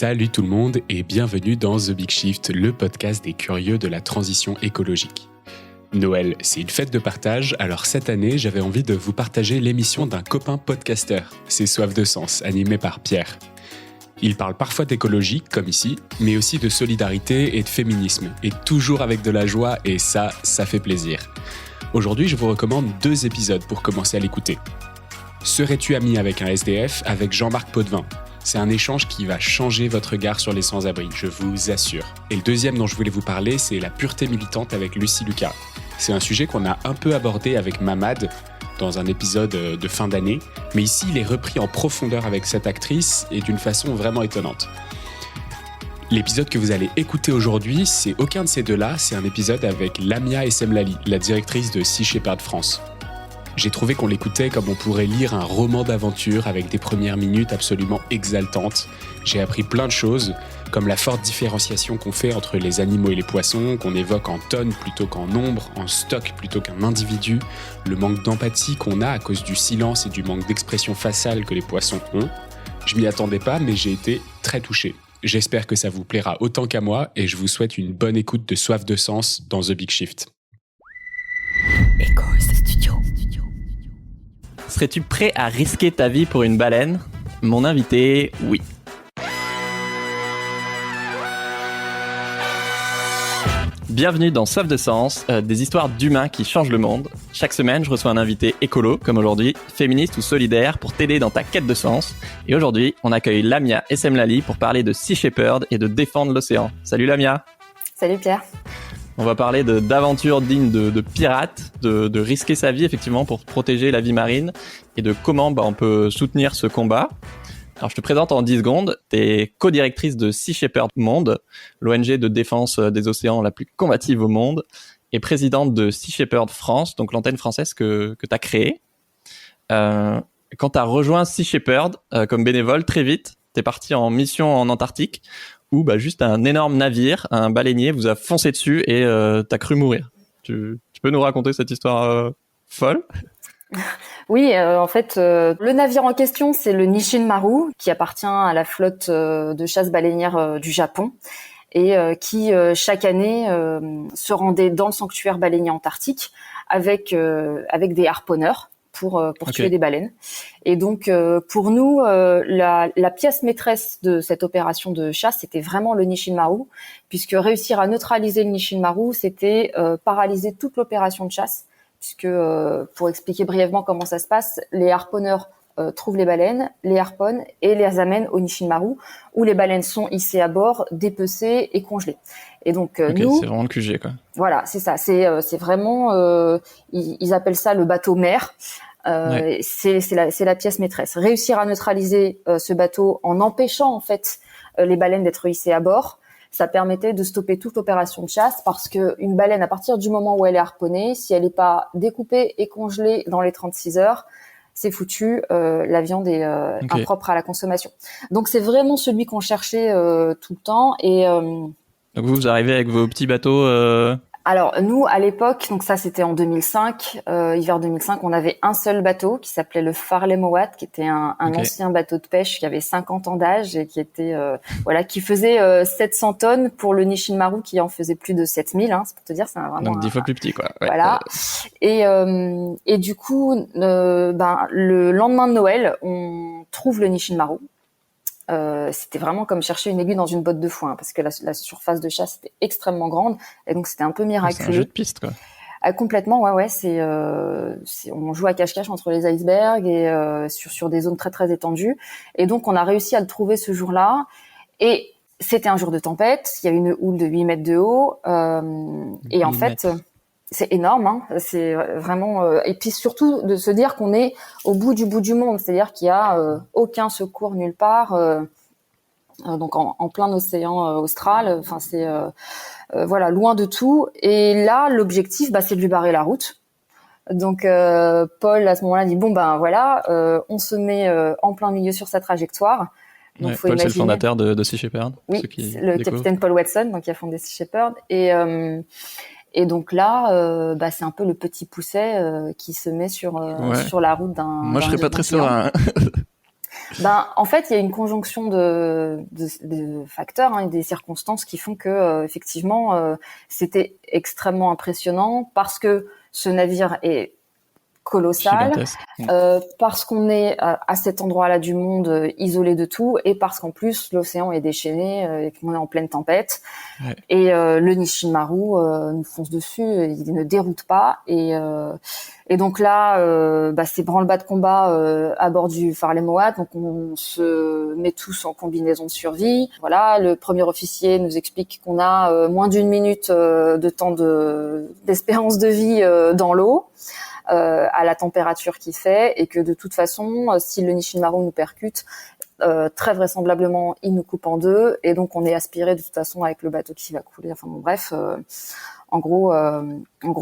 Salut tout le monde et bienvenue dans The Big Shift, le podcast des curieux de la transition écologique. Noël, c'est une fête de partage, alors cette année, j'avais envie de vous partager l'émission d'un copain podcasteur, C'est Soif de Sens, animé par Pierre. Il parle parfois d'écologie, comme ici, mais aussi de solidarité et de féminisme, et toujours avec de la joie, et ça fait plaisir. Aujourd'hui, je vous recommande 2 épisodes pour commencer à l'écouter. Serais-tu ami avec un SDF avec Jean-Marc Potvin ? C'est un échange qui va changer votre regard sur les sans-abri, je vous assure. Et le deuxième dont je voulais vous parler, c'est la pureté militante avec Lucie Lucas. C'est un sujet qu'on a un peu abordé avec Mamad dans un épisode de fin d'année, mais ici il est repris en profondeur avec cette actrice et d'une façon vraiment étonnante. L'épisode que vous allez écouter aujourd'hui, c'est aucun de ces deux-là, c'est un épisode avec Lamia Essemlali, la directrice de Sea Shepherd France. J'ai trouvé qu'on l'écoutait comme on pourrait lire un roman d'aventure avec des premières minutes absolument exaltantes. J'ai appris plein de choses, comme la forte différenciation qu'on fait entre les animaux et les poissons, qu'on évoque en tonnes plutôt qu'en nombre, en stock plutôt qu'un individu, le manque d'empathie qu'on a à cause du silence et du manque d'expression faciale que les poissons ont. Je m'y attendais pas, mais j'ai été très touché. J'espère que ça vous plaira autant qu'à moi et je vous souhaite une bonne écoute de Soif de Sens dans The Big Shift. Studio. Serais-tu prêt à risquer ta vie pour une baleine ? Mon invité, oui. Bienvenue dans Soif de Sens, des histoires d'humains qui changent le monde. Chaque semaine, je reçois un invité écolo, comme aujourd'hui, féministe ou solidaire, pour t'aider dans ta quête de sens. Et aujourd'hui, on accueille Lamia Essemlali pour parler de Sea Shepherd et de défendre l'océan. Salut Lamia. Salut Pierre. On va parler d'aventures dignes de pirates, de risquer sa vie effectivement pour protéger la vie marine et de comment on peut soutenir ce combat. Alors je te présente en 10 secondes, tu es co-directrice de Sea Shepherd Monde, l'ONG de défense des océans la plus combative au monde, et présidente de Sea Shepherd France, donc l'antenne française que tu as créée. Quand tu as rejoint Sea Shepherd comme bénévole, très vite, tu es parti en mission en Antarctique, où juste un énorme navire, un baleinier, vous a foncé dessus et t'as cru mourir. Tu peux nous raconter cette histoire folle ? Oui, en fait, le navire en question, c'est le Nishin Maru, qui appartient à la flotte de chasse baleinière du Japon et qui, chaque année, se rendait dans le sanctuaire baleinier antarctique avec des harponneurs pour tuer des baleines. Et donc, pour nous, la pièce maîtresse de cette opération de chasse, c'était vraiment le Nishin Maru, puisque réussir à neutraliser le Nishin Maru, c'était paralyser toute l'opération de chasse, puisque, pour expliquer brièvement comment ça se passe, les harponneurs trouvent les baleines, les harponnent et les amènent au Nishin Maru, où les baleines sont hissées à bord, dépecées et congelées. Et donc, nous... c'est vraiment le QG, quoi. Voilà, c'est ça. C'est vraiment... ils appellent ça le bateau mère. Ouais. C'est la pièce maîtresse. Réussir à neutraliser ce bateau en empêchant, en fait, les baleines d'être hissées à bord, ça permettait de stopper toute opération de chasse parce que une baleine, à partir du moment où elle est harponnée, si elle n'est pas découpée et congelée dans les 36 heures, c'est foutu, la viande est impropre à la consommation. Donc c'est vraiment celui qu'on cherchait tout le temps. Et donc vous arrivez avec vos petits bateaux Alors nous, à l'époque, donc ça c'était en 2005, hiver 2005, on avait un seul bateau qui s'appelait le Farley Mowat, qui était un ancien bateau de pêche qui avait 50 ans d'âge et qui était qui faisait 700 tonnes pour le Nishin Maru qui en faisait plus de 7000. C'est pour te dire, c'est vraiment donc 10 fois plus petit, quoi. Ouais. Voilà. Et du coup, le lendemain de Noël, on trouve le Nishin Maru. C'était vraiment comme chercher une aiguille dans une botte de foin, parce que la surface de chasse était extrêmement grande et donc c'était un peu miraculeux. C'est un jeu de piste, quoi. Complètement, ouais. On joue à cache-cache entre les icebergs et sur des zones très très étendues. Et donc on a réussi à le trouver ce jour-là. Et c'était un jour de tempête. Il y a une houle de 8 mètres de haut. Et en fait, c'est énorme. C'est vraiment. Et puis surtout de se dire qu'on est au bout du monde, c'est-à-dire qu'il y a aucun secours nulle part. Donc en plein océan austral. Enfin c'est loin de tout. Et là, l'objectif, c'est de lui barrer la route. Donc Paul à ce moment-là dit on se met en plein milieu sur sa trajectoire. Donc, Paul, c'est le fondateur de Sea Shepherd. Oui, le capitaine Paul Watson, donc qui a fondé Sea Shepherd. Et donc là, c'est un peu le petit pousset qui se met sur la route d'un. Moi, je serais pas très serein. En fait, il y a une conjonction de facteurs, et des circonstances qui font que effectivement, c'était extrêmement impressionnant parce que ce navire est colossal, parce qu'on est à cet endroit-là du monde isolé de tout, et parce qu'en plus l'océan est déchaîné et qu'on est en pleine tempête. Ouais. Et le Nishin-Maru nous fonce dessus, il ne déroute pas, et donc là c'est branle-bas de combat à bord du Farley Moat. Donc on se met tous en combinaison de survie. Voilà, le premier officier nous explique qu'on a moins d'1 minute de temps d'espérance de vie dans l'eau. À la température qu'il fait, et que de toute façon, si le Nishin-Maru nous percute, très vraisemblablement, il nous coupe en deux, et donc on est aspiré de toute façon avec le bateau qui va couler. Enfin bon, bref, en gros,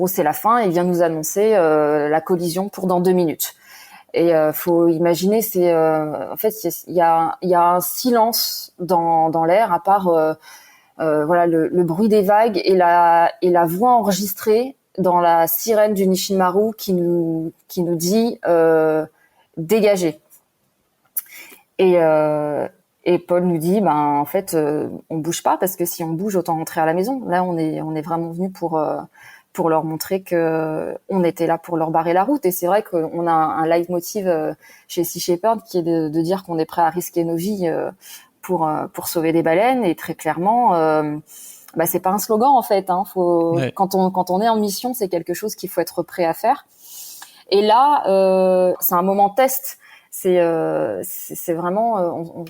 c'est la fin. Il vient nous annoncer la collision pour dans 2 minutes. Et faut imaginer, en fait, il y a un silence dans l'air, à part voilà le bruit des vagues et la voix enregistrée dans la sirène du Nishin-Maru qui nous dit dégagez. Et Paul nous dit en fait on bouge pas, parce que si on bouge, autant rentrer à la maison. Là on est vraiment venu pour leur montrer que on était là pour leur barrer la route. Et c'est vrai qu'on a un leitmotiv chez Sea Shepherd qui est de dire qu'on est prêt à risquer nos vies pour sauver des baleines. Et très clairement c'est pas un slogan en fait, ouais. Quand on est en mission, c'est quelque chose qu'il faut être prêt à faire. Et là c'est un moment test, c'est vraiment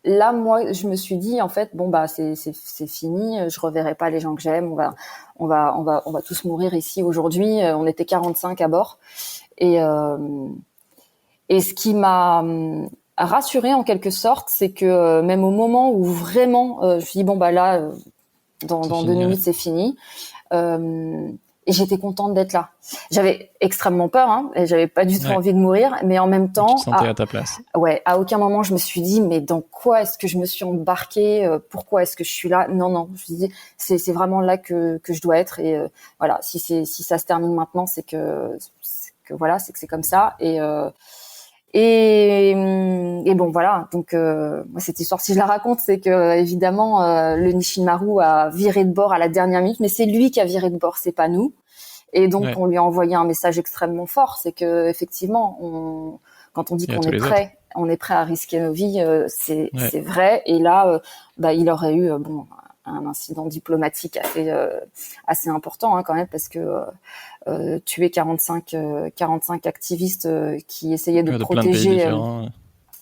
là moi je me suis dit en fait c'est fini, je reverrai pas les gens que j'aime, on va tous mourir ici aujourd'hui. On était 45 à bord, et ce qui m'a rassurée en quelque sorte, c'est que même au moment où vraiment je me suis dit là dans 2 minutes, c'est fini. Et j'étais contente d'être là. J'avais extrêmement peur, et j'avais pas du tout envie de mourir, mais en même temps, tu te sentais à ta place. Ouais, à aucun moment je me suis dit mais dans quoi est-ce que je me suis embarquée, pourquoi est-ce que je suis là. Non, je me suis dit c'est vraiment là que je dois être, et voilà, si ça se termine maintenant, c'est que c'est comme ça. Et bon voilà, donc moi cette histoire, si je la raconte, c'est que évidemment le Nishin-Maru a viré de bord à la dernière minute, mais c'est lui qui a viré de bord, c'est pas nous. Et donc on lui a envoyé un message extrêmement fort, c'est que effectivement quand on dit qu'on est prêt, on est prêt à risquer nos vies, c'est vrai. Et là il aurait eu un incident diplomatique assez important quand même, parce que tuer 45 activistes qui essayaient de protéger.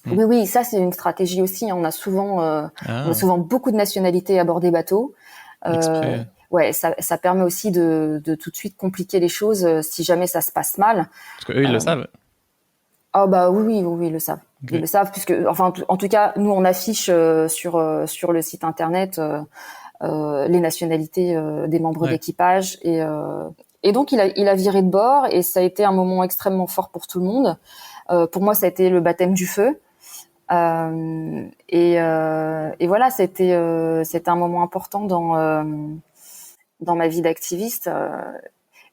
Oui, ça c'est une stratégie aussi. On a souvent beaucoup de nationalités à bord des bateaux. Ouais, ça permet aussi de tout de suite compliquer les choses si jamais ça se passe mal. Parce qu'eux ils le savent. Oui, ils le savent. Okay. Ils le savent, puisque en tout cas nous on affiche sur le site internet les nationalités des membres d'équipage, et donc il a viré de bord, et ça a été un moment extrêmement fort pour tout le monde. Pour moi, ça a été le baptême du feu. Et voilà, c'était un moment important dans ma vie d'activiste,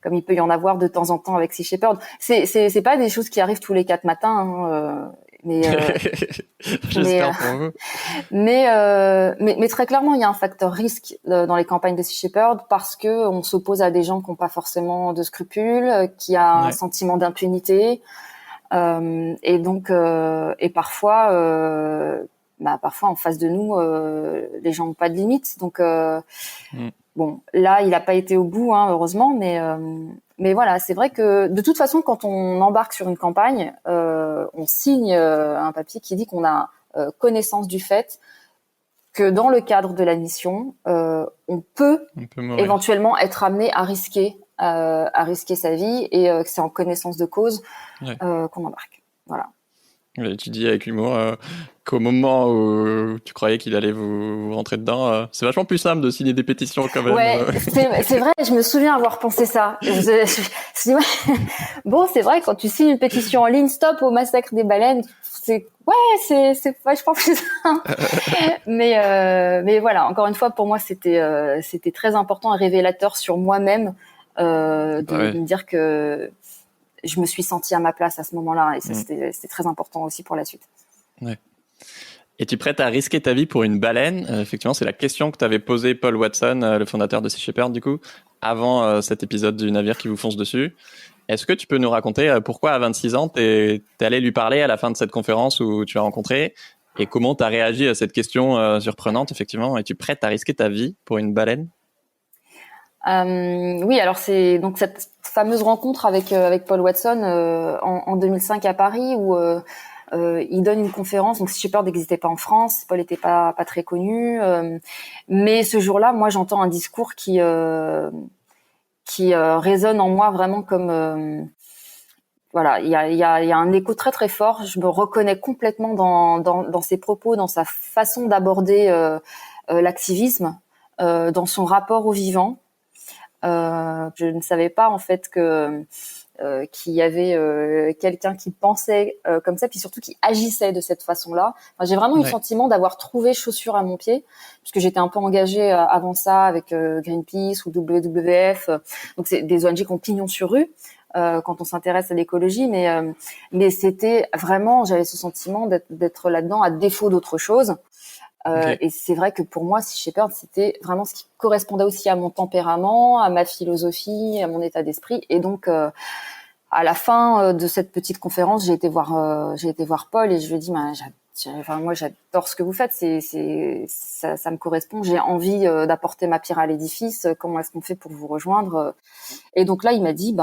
comme il peut y en avoir de temps en temps avec Sea Shepherd. C'est pas des choses qui arrivent tous les 4 matins, mais j'espère pour vous. Mais très clairement, il y a un facteur risque dans les campagnes de Sea Shepherd, parce que on s'oppose à des gens qui n'ont pas forcément de scrupules, qui a un sentiment d'impunité, et donc parfois en face de nous, les gens n'ont pas de limites. Donc bon, là, il n'a pas été au bout, heureusement, mais voilà, c'est vrai que de toute façon, quand on embarque sur une campagne, on signe un papier qui dit qu'on a connaissance du fait que dans le cadre de la mission, on peut éventuellement être amené à risquer sa vie, et que c'est en connaissance de cause qu'on embarque. Voilà. Mais tu dis avec humour qu'au moment où tu croyais qu'il allait vous rentrer dedans, c'est vachement plus simple de signer des pétitions quand même. Ouais, c'est vrai, je me souviens avoir pensé ça. Bon, c'est vrai, quand tu signes une pétition en ligne, stop au massacre des baleines, c'est vachement plus simple. Mais voilà, encore une fois, pour moi, c'était très important et révélateur sur moi-même de me dire que je me suis sentie à ma place à ce moment-là, et ça c'était très important aussi pour la suite. Ouais. Es-tu prête à risquer ta vie pour une baleine? Effectivement, c'est la question que t'avait posée Paul Watson, le fondateur de Sea Shepherd, du coup, avant cet épisode du navire qui vous fonce dessus. Est-ce que tu peux nous raconter pourquoi à 26 ans t'es allé lui parler à la fin de cette conférence où tu as rencontré et comment t'as réagi à cette question surprenante, effectivement? Es-tu prête à risquer ta vie pour une baleine? Oui, alors c'est donc cette fameuse rencontre avec Paul Watson en 2005 à Paris où il donne une conférence. Donc Sea Shepherd n'existait pas en France, Paul n'était pas très connu, mais ce jour-là, moi j'entends un discours qui résonne en moi vraiment comme voilà, il y a un écho très très fort. Je me reconnais complètement dans ses propos, dans sa façon d'aborder l'activisme, dans son rapport au vivant. Je ne savais pas en fait qu'il y avait quelqu'un qui pensait comme ça, puis surtout qui agissait de cette façon-là. Enfin, j'ai vraiment eu le sentiment d'avoir trouvé chaussure à mon pied, puisque j'étais un peu engagée avant ça avec Greenpeace ou WWF. Donc c'est des ONG qui ont pignon sur rue quand on s'intéresse à l'écologie, mais c'était vraiment, j'avais ce sentiment d'être là-dedans à défaut d'autre chose. Et c'est vrai que pour moi, Sea Shepherd, c'était vraiment ce qui correspondait aussi à mon tempérament, à ma philosophie, à mon état d'esprit. Et donc, à la fin de cette petite conférence, j'ai été voir Paul et je lui ai dit, moi, j'adore ce que vous faites. Ça me correspond. J'ai envie d'apporter ma pierre à l'édifice. Comment est-ce qu'on fait pour vous rejoindre? Et donc là, il m'a dit,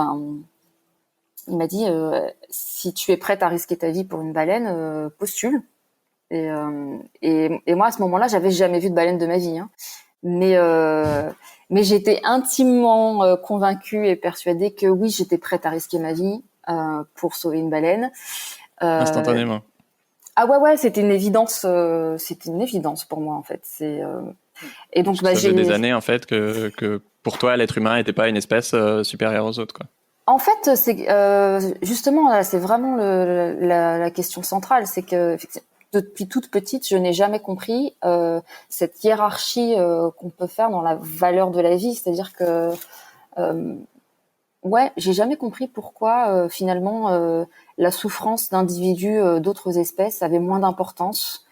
si tu es prête à risquer ta vie pour une baleine, postule. Et moi à ce moment-là, j'avais jamais vu de baleine de ma vie, hein. Mais j'étais intimement convaincue et persuadée que oui, j'étais prête à risquer ma vie pour sauver une baleine. Instantanément. Ah ouais, c'était une évidence pour moi en fait. Et donc ça faisait des années en fait que pour toi l'être humain n'était pas une espèce supérieure aux autres, quoi. En fait, c'est justement là, c'est vraiment la question centrale, c'est que depuis toute petite, je n'ai jamais compris cette hiérarchie qu'on peut faire dans la valeur de la vie. C'est-à-dire que, j'ai jamais compris pourquoi finalement la souffrance d'individus d'autres espèces avait moins d'importance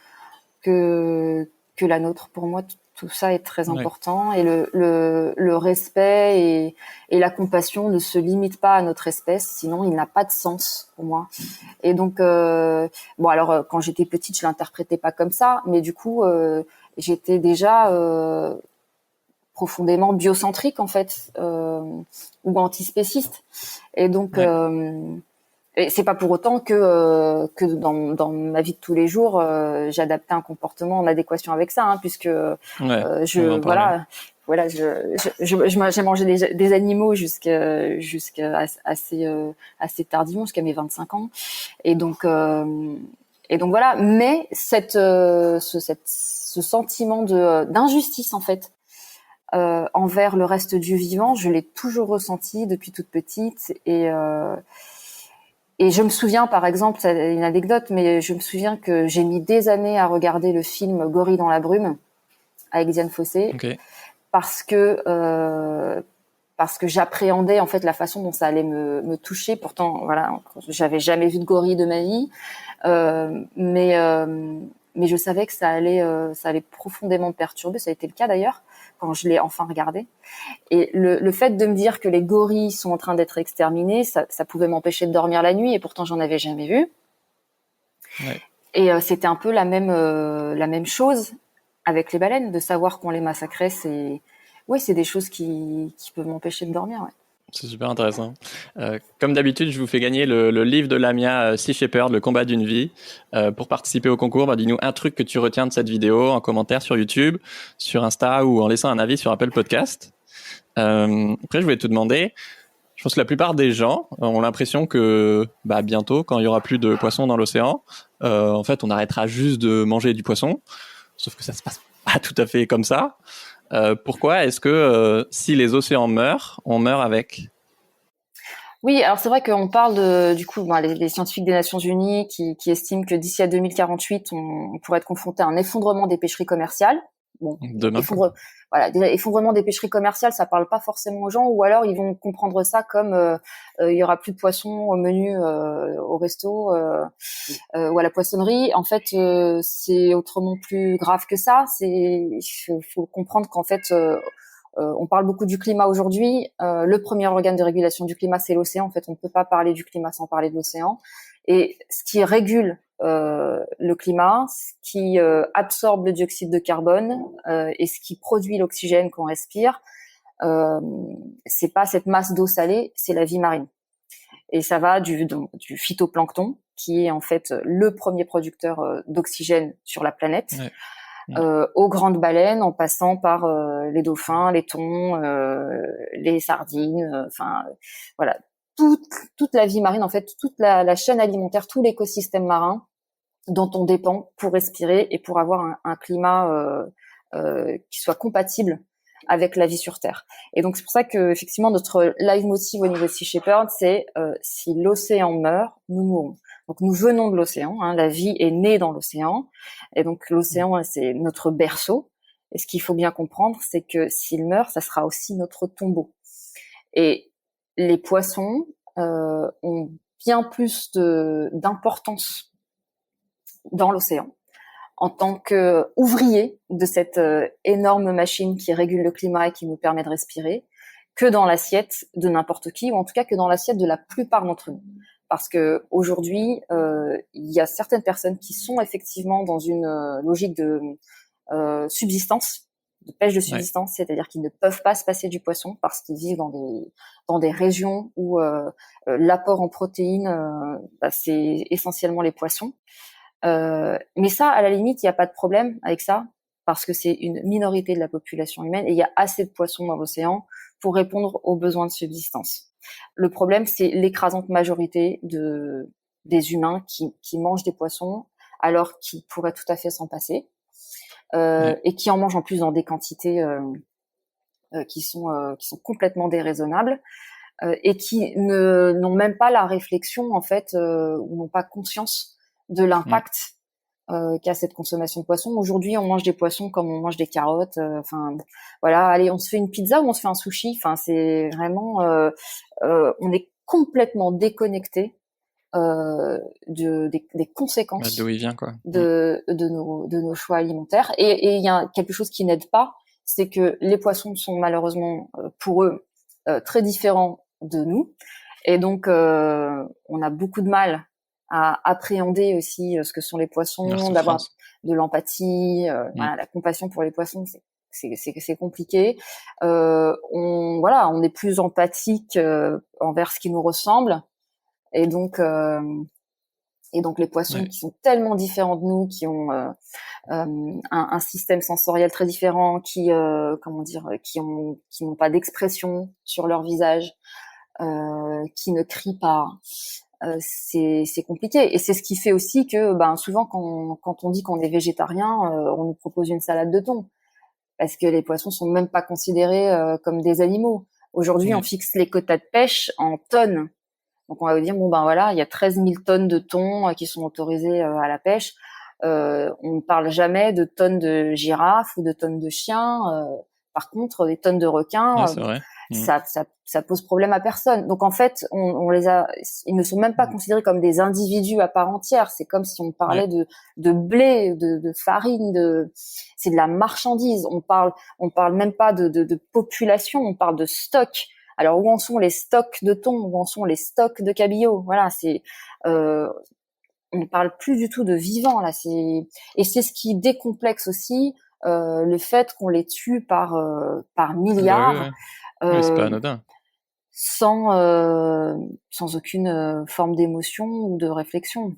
que la nôtre. Pour moi, tout ça est très important, et le respect et la compassion ne se limitent pas à notre espèce, sinon il n'a pas de sens pour moi. Et donc quand j'étais petite, je l'interprétais pas comme ça, mais du coup j'étais déjà profondément biocentrique en fait, ou antispéciste. Et donc et c'est pas pour autant que dans ma vie de tous les jours, j'adaptais un comportement en adéquation avec ça, hein, puisque j'ai mangé des animaux jusqu'à assez tardivement, jusqu'à mes 25 ans. Et donc voilà. Mais ce sentiment d'injustice en fait envers le reste du vivant, je l'ai toujours ressenti depuis toute petite. Et je me souviens, par exemple, c'est une anecdote, mais je me souviens que j'ai mis des années à regarder le film Gorille dans la brume avec Diane Fossé, parce que j'appréhendais en fait la façon dont ça allait me toucher. Pourtant, voilà, j'avais jamais vu de gorille de ma vie, mais je savais que ça allait profondément me perturber. Ça a été le cas d'ailleurs quand je l'ai enfin regardé. Et le fait de me dire que les gorilles sont en train d'être exterminés, ça pouvait m'empêcher de dormir la nuit, et pourtant j'en avais jamais vu. Et c'était un peu la même chose avec les baleines, de savoir qu'on les massacrait. C'est des choses qui peuvent m'empêcher de dormir. Ouais. C'est super intéressant. Comme d'habitude, je vous fais gagner le livre de Lamia, Sea Shepherd, Le combat d'une vie. Pour participer au concours, dis-nous un truc que tu retiens de cette vidéo en commentaire sur YouTube, sur Insta, ou en laissant un avis sur Apple Podcast. Après, je voulais te demander, je pense que la plupart des gens ont l'impression que bientôt, quand il y aura plus de poissons dans l'océan, en fait, on arrêtera juste de manger du poisson. Sauf que ça se passe pas tout à fait comme ça. Pourquoi est-ce que si les océans meurent, on meurt avec? Oui, alors c'est vrai qu'on parle les scientifiques des Nations Unies qui estiment que d'ici à 2048, on pourrait être confronté à un effondrement des pêcheries commerciales. bon, Demain. Voilà, déjà, effondrement des pêcheries commerciales, ça parle pas forcément aux gens, ou alors ils vont comprendre ça comme il y aura plus de poissons au menu au resto ou à la poissonnerie. En fait, c'est autrement plus grave que ça. Faut comprendre qu'en fait, on parle beaucoup du climat aujourd'hui. Le premier organe de régulation du climat, c'est l'océan. En fait, on ne peut pas parler du climat sans parler de l'océan. Et ce qui régule le climat, ce qui absorbe le dioxyde de carbone et ce qui produit l'oxygène qu'on respire, c'est pas cette masse d'eau salée, c'est la vie marine. Et ça va du phytoplancton, qui est en fait le premier producteur d'oxygène sur la planète, aux grandes baleines, en passant par les dauphins, les thons, les sardines, enfin voilà, toute la vie marine, en fait, toute la chaîne alimentaire, tout l'écosystème marin dont on dépend pour respirer et pour avoir un climat qui soit compatible avec la vie sur Terre. Et donc c'est pour ça que effectivement notre leitmotiv au niveau de Sea Shepherd, c'est si l'océan meurt, nous mourrons. Donc nous venons de l'océan, hein, la vie est née dans l'océan, et donc l'océan c'est notre berceau. Et ce qu'il faut bien comprendre, c'est que s'il meurt, ça sera aussi notre tombeau. Et les poissons ont bien plus d'importance dans l'océan en tant qu'ouvriers de cette énorme machine qui régule le climat et qui nous permet de respirer, que dans l'assiette de n'importe qui, ou en tout cas que dans l'assiette de la plupart d'entre nous. Parce que aujourd'hui, il y a certaines personnes qui sont effectivement dans une logique de subsistance, de pêche de subsistance, c'est-à-dire qu'ils ne peuvent pas se passer du poisson parce qu'ils vivent dans des régions où l'apport en protéines, c'est essentiellement les poissons. Mais ça, à la limite, il n'y a pas de problème avec ça, parce que c'est une minorité de la population humaine et il y a assez de poissons dans l'océan pour répondre aux besoins de subsistance. Le problème, c'est l'écrasante majorité des humains qui mangent des poissons alors qu'ils pourraient tout à fait s'en passer, et qui en mangent en plus dans des quantités qui sont complètement déraisonnables, et qui n'ont même pas la réflexion, en fait, ou n'ont pas conscience de l'impact qu'a cette consommation de poissons. Aujourd'hui, on mange des poissons comme on mange des carottes. Enfin, voilà. Allez, on se fait une pizza ou on se fait un sushi. Enfin, c'est vraiment, on est complètement déconnecté des conséquences d'où il vient, quoi. de nos choix alimentaires. Et il y a quelque chose qui n'aide pas, c'est que les poissons sont malheureusement pour eux très différents de nous, et donc on a beaucoup de mal à appréhender aussi ce que sont les poissons, d'avoir de l'empathie, voilà, la compassion pour les poissons, c'est compliqué. On est plus empathique envers ce qui nous ressemble, et donc les poissons qui sont tellement différents de nous, qui ont un système sensoriel très différent, qui n'ont pas d'expression sur leur visage, qui ne crient pas. C'est compliqué, et c'est ce qui fait aussi que souvent quand on dit qu'on est végétarien, on nous propose une salade de thon, parce que les poissons sont même pas considérés comme des animaux. Aujourd'hui, on fixe les quotas de pêche en tonnes, donc on va vous dire il y a 13 000 tonnes de thon qui sont autorisées à la pêche. On ne parle jamais de tonnes de girafes ou de tonnes de chiens. Par contre, des tonnes de requins, c'est vrai. Ça pose problème à personne. Donc en fait, ils ne sont même pas considérés comme des individus à part entière. C'est comme si on parlait de blé, de farine, c'est de la marchandise. On parle même pas de population, on parle de stock. Alors où en sont les stocks de thon, où en sont les stocks de cabillaud? Voilà, on ne parle plus du tout de vivants là. Et c'est ce qui décomplexe aussi le fait qu'on les tue par milliards. Oui, c'est pas anodin. Sans aucune forme d'émotion ou de réflexion.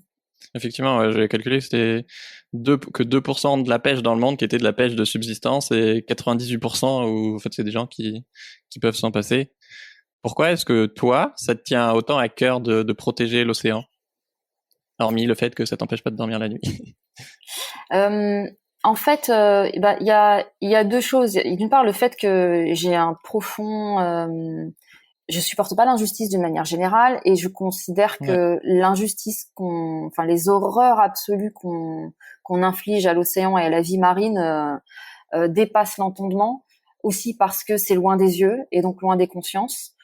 Effectivement, j'ai calculé que c'était que 2% de la pêche dans le monde qui était de la pêche de subsistance, et 98% où en fait c'est des gens qui peuvent s'en passer. Pourquoi est-ce que toi, ça te tient autant à cœur de protéger l'océan, hormis le fait que ça t'empêche pas de dormir la nuit? En fait, il y a deux choses. D'une part, le fait que j'ai un profond, je supporte pas l'injustice d'une manière générale, et je considère que l'injustice les horreurs absolues qu'on inflige à l'océan et à la vie marine, dépasse l'entendement, aussi parce que c'est loin des yeux et donc loin des consciences.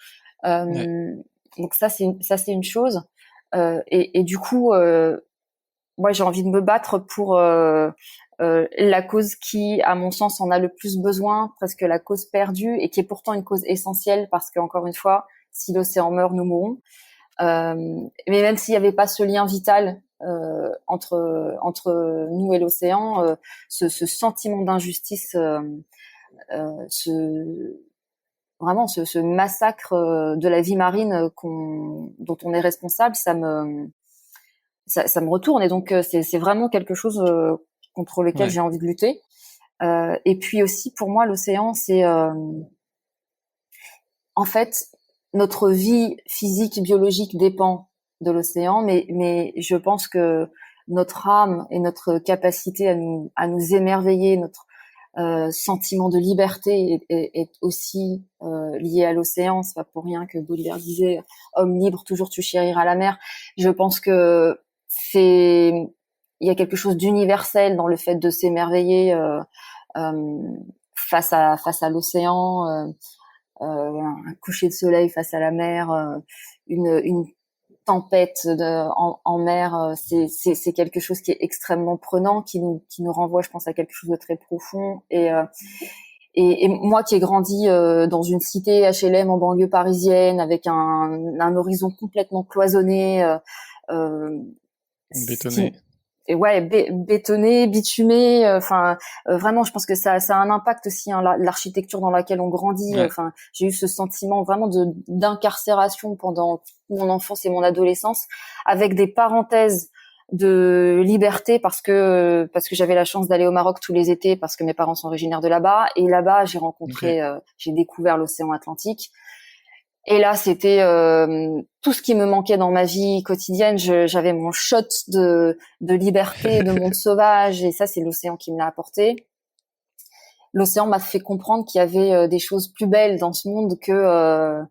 Donc ça c'est une chose. Et du coup, moi j'ai envie de me battre pour la cause qui, à mon sens, en a le plus besoin, presque la cause perdue, et qui est pourtant une cause essentielle parce que, encore une fois, si l'océan meurt, nous mourrons. Mais même s'il n'y avait pas ce lien vital entre nous et l'océan, ce sentiment d'injustice, ce massacre de la vie marine dont on est responsable, ça me retourne. Et donc c'est vraiment quelque chose contre lequel j'ai envie de lutter. Et puis aussi pour moi l'océan c'est en fait notre vie physique biologique dépend de l'océan, mais je pense que notre âme et notre capacité à nous émerveiller, notre sentiment de liberté est aussi lié à l'océan. C'est pas pour rien que Baudelaire disait homme libre toujours tu chériras la mer. Je pense que il y a quelque chose d'universel dans le fait de s'émerveiller face à l'océan, un coucher de soleil face à la mer, une tempête en mer, c'est quelque chose qui est extrêmement prenant, qui nous renvoie, je pense, à quelque chose de très profond. Et moi qui ai grandi dans une cité HLM en banlieue parisienne avec un horizon complètement cloisonné, bétonné. Et ouais, bétonné, bitumé, vraiment, je pense que ça a un impact aussi, hein, l'architecture dans laquelle on grandit. Enfin, j'ai eu ce sentiment vraiment d'incarcération pendant mon enfance et mon adolescence, avec des parenthèses de liberté parce que j'avais la chance d'aller au Maroc tous les étés parce que mes parents sont originaires de là-bas, et là-bas j'ai découvert l'océan Atlantique. Et là, c'était tout ce qui me manquait dans ma vie quotidienne. J'avais mon shot de liberté, de monde sauvage, et ça, c'est l'océan qui me l'a apporté. L'océan m'a fait comprendre qu'il y avait des choses plus belles dans ce monde que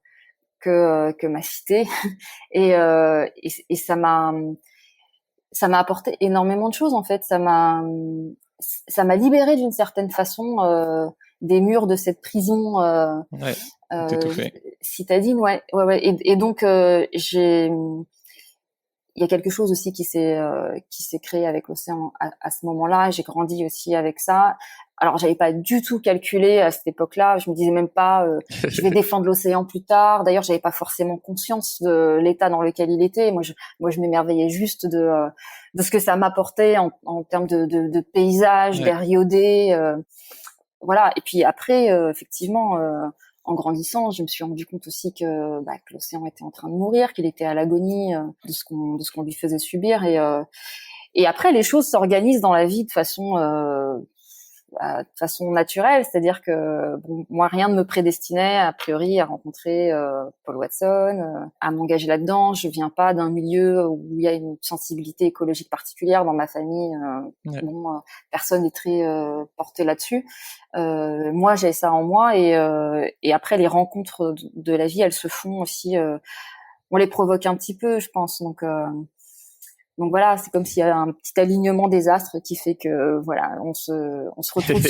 ma cité, et ça m'a apporté énormément de choses en fait. Ça m'a libéré d'une certaine façon des murs de cette prison. Citadine, ouais. Et donc il y a quelque chose aussi qui s'est créé avec l'océan à ce moment-là. J'ai grandi aussi avec ça. Alors j'avais pas du tout calculé à cette époque-là. Je me disais même pas je vais défendre l'océan plus tard. D'ailleurs, j'avais pas forcément conscience de l'état dans lequel il était. Moi, je m'émerveillais juste de ce que ça m'apportait en termes de paysage, d'air iodé. Voilà. Et puis après, effectivement. En grandissant, je me suis rendu compte aussi que l'océan était en train de mourir, qu'il était à l'agonie de ce qu'on lui faisait subir. Et après, les choses s'organisent dans la vie de façon naturelle, c'est-à-dire que moi, rien ne me prédestinait a priori à rencontrer Paul Watson, à m'engager là-dedans. Je viens pas d'un milieu où il y a une sensibilité écologique particulière dans ma famille. Personne n'est très porté là-dessus. Moi, j'ai ça en moi, et après, les rencontres de la vie, elles se font aussi. On les provoque un petit peu, je pense. Donc voilà, c'est comme s'il y avait un petit alignement des astres qui fait que voilà, on se retrouve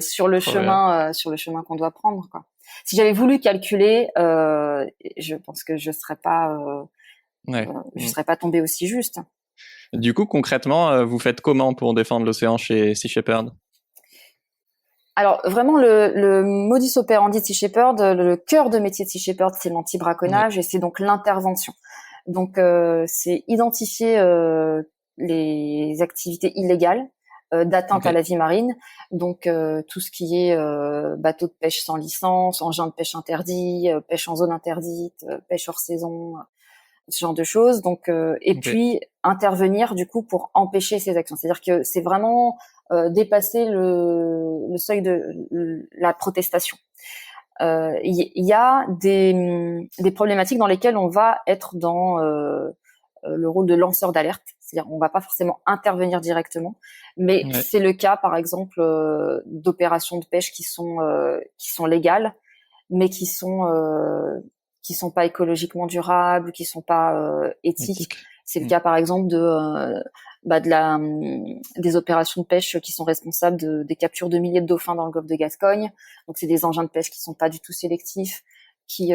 sur le chemin qu'on doit prendre, quoi. Si j'avais voulu calculer, je pense que je serais pas tombée aussi juste. Du coup, concrètement, vous faites comment pour défendre l'océan chez Sea Shepherd ? Alors vraiment le modus operandi de Sea Shepherd, le cœur de métier de Sea Shepherd, c'est l'anti-braconnage, et c'est donc l'intervention. Donc c'est identifier les activités illégales d'atteinte à la vie marine, donc tout ce qui est bateau de pêche sans licence, engin de pêche interdit, pêche en zone interdite, pêche hors saison, ce genre de choses. Donc puis intervenir du coup pour empêcher ces actions. C'est-à-dire que c'est vraiment dépasser le seuil de la protestation. Il y a des problématiques dans lesquelles on va être dans le rôle de lanceur d'alerte, c'est-à-dire on va pas forcément intervenir directement, mais c'est le cas par exemple d'opérations de pêche qui sont légales, mais qui sont pas écologiquement durables, qui sont pas éthiques. C'est le cas par exemple des opérations de pêche qui sont responsables des captures de milliers de dauphins dans le golfe de Gascogne. Donc c'est des engins de pêche qui sont pas du tout sélectifs, qui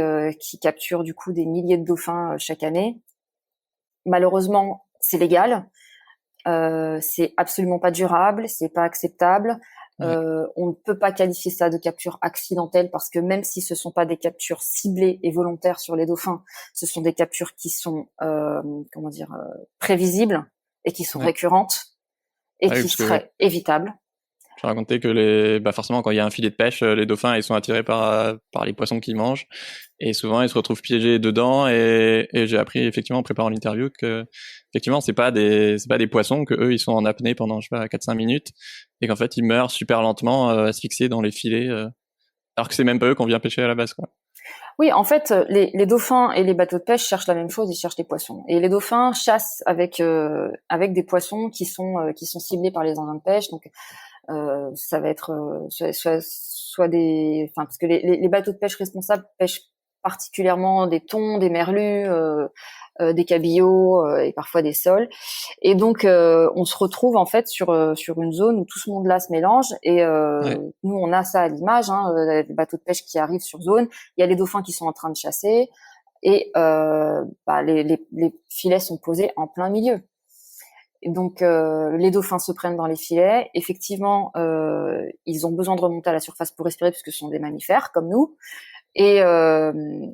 capturent du coup des milliers de dauphins chaque année. Malheureusement, c'est légal. C'est absolument pas durable, c'est pas acceptable. On ne peut pas qualifier ça de capture accidentelle parce que même si ce sont pas des captures ciblées et volontaires sur les dauphins, ce sont des captures qui sont prévisibles et qui sont récurrentes et qui seraient évitables. Je racontais que forcément quand il y a un filet de pêche, les dauphins ils sont attirés par les poissons qu'ils mangent et souvent ils se retrouvent piégés dedans et j'ai appris effectivement en préparant l'interview que effectivement c'est pas des poissons, que eux ils sont en apnée pendant 4-5 minutes et qu'en fait ils meurent super lentement asphyxiés dans les filets alors que c'est même pas eux qu'on vient pêcher à la base, quoi. Oui, en fait, les dauphins et les bateaux de pêche cherchent la même chose, ils cherchent des poissons. Et les dauphins chassent avec des poissons qui sont ciblés par les engins de pêche. Donc ça va être soit des, parce que les bateaux de pêche responsables pêchent particulièrement des thons, des merlus, des cabillaud et parfois des sols. Et donc on se retrouve en fait sur une zone où tout ce monde-là se mélange et nous on a ça à l'image, les bateaux de pêche qui arrivent sur zone, il y a les dauphins qui sont en train de chasser et les filets sont posés en plein milieu. Et donc les dauphins se prennent dans les filets. Effectivement, ils ont besoin de remonter à la surface pour respirer puisque ce sont des mammifères comme nous. Et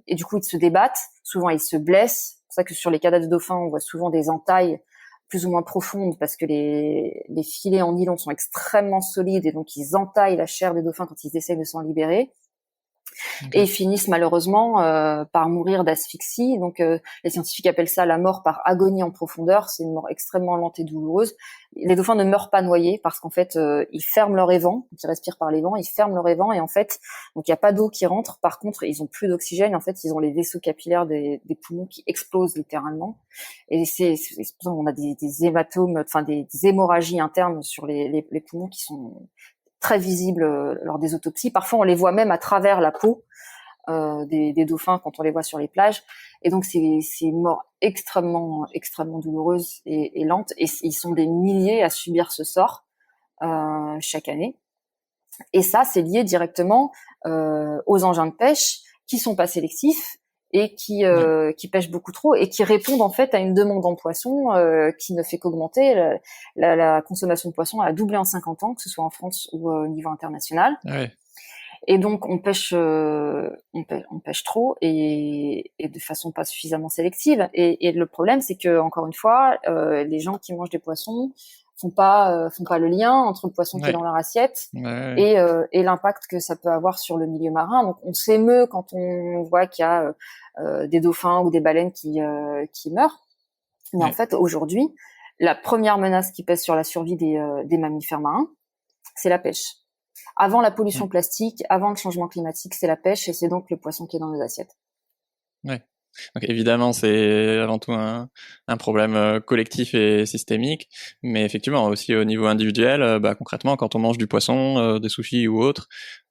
du coup, ils se débattent. Souvent, ils se blessent. C'est pour ça que sur les cadavres de dauphins, on voit souvent des entailles plus ou moins profondes parce que les filets en nylon sont extrêmement solides et donc ils entaillent la chair des dauphins quand ils essaient de s'en libérer. Okay. Et ils finissent malheureusement par mourir d'asphyxie. Donc les scientifiques appellent ça la mort par agonie en profondeur. C'est une mort extrêmement lente et douloureuse. Les dauphins ne meurent pas noyés parce qu'en fait ils ferment leur évent, ils respirent par les vents, ils ferment leur évent et en fait donc il y a pas d'eau qui rentre. Par contre ils ont plus d'oxygène. En fait ils ont les vaisseaux capillaires des poumons qui explosent littéralement. Et c'est pour ça qu'on a des hématomes, enfin des hémorragies internes sur les poumons qui sont très visibles lors des autopsies. Parfois, on les voit même à travers la peau des dauphins quand on les voit sur les plages. Et donc, c'est une mort extrêmement, extrêmement douloureuse et lente. Et ils sont des milliers à subir ce sort chaque année. Et ça, c'est lié directement aux engins de pêche qui sont pas sélectifs et qui pêchent beaucoup trop et qui répondent en fait à une demande en poisson qui ne fait qu'augmenter. La consommation de poissons a doublé en 50 ans, que ce soit en France ou au niveau international. Ouais. Et donc on pêche trop et de façon pas suffisamment sélective. Et le problème, c'est que encore une fois, les gens qui mangent des poissons font pas le lien entre le poisson qui est dans leur assiette et l'impact que ça peut avoir sur le milieu marin. Donc on s'émeut quand on voit qu'il y a des dauphins ou des baleines qui meurent. Mais en fait, aujourd'hui, la première menace qui pèse sur la survie des mammifères marins, c'est la pêche. Avant la pollution plastique, avant le changement climatique, c'est la pêche et c'est donc le poisson qui est dans nos assiettes. Ouais. Donc évidemment, c'est avant tout un problème collectif et systémique, mais effectivement aussi au niveau individuel, concrètement, quand on mange du poisson, des sushis ou autre,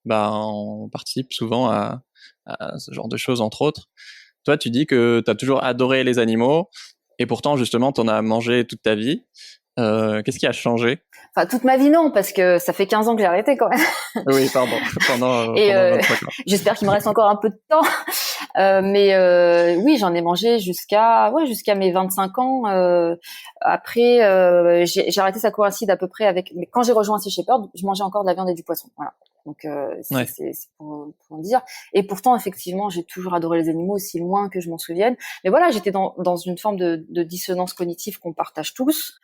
on participe souvent à ce genre de choses, entre autres. Toi, tu dis que tu as toujours adoré les animaux, et pourtant, justement, tu en as mangé toute ta vie. Qu'est-ce qui a changé? Enfin, toute ma vie, non, parce que ça fait 15 ans que j'ai arrêté quand même. Oui, pardon. Pendant 25 ans. J'espère qu'il me reste encore un peu de temps. Oui, j'en ai mangé jusqu'à mes 25 ans. Après, j'ai arrêté, ça coïncide à peu près avec... Mais quand j'ai rejoint Sea Shepherd, je mangeais encore de la viande et du poisson. Voilà. Donc, c'est pour dire. Et pourtant, effectivement, j'ai toujours adoré les animaux, aussi loin que je m'en souvienne. Mais voilà, j'étais dans une forme de dissonance cognitive qu'on partage tous.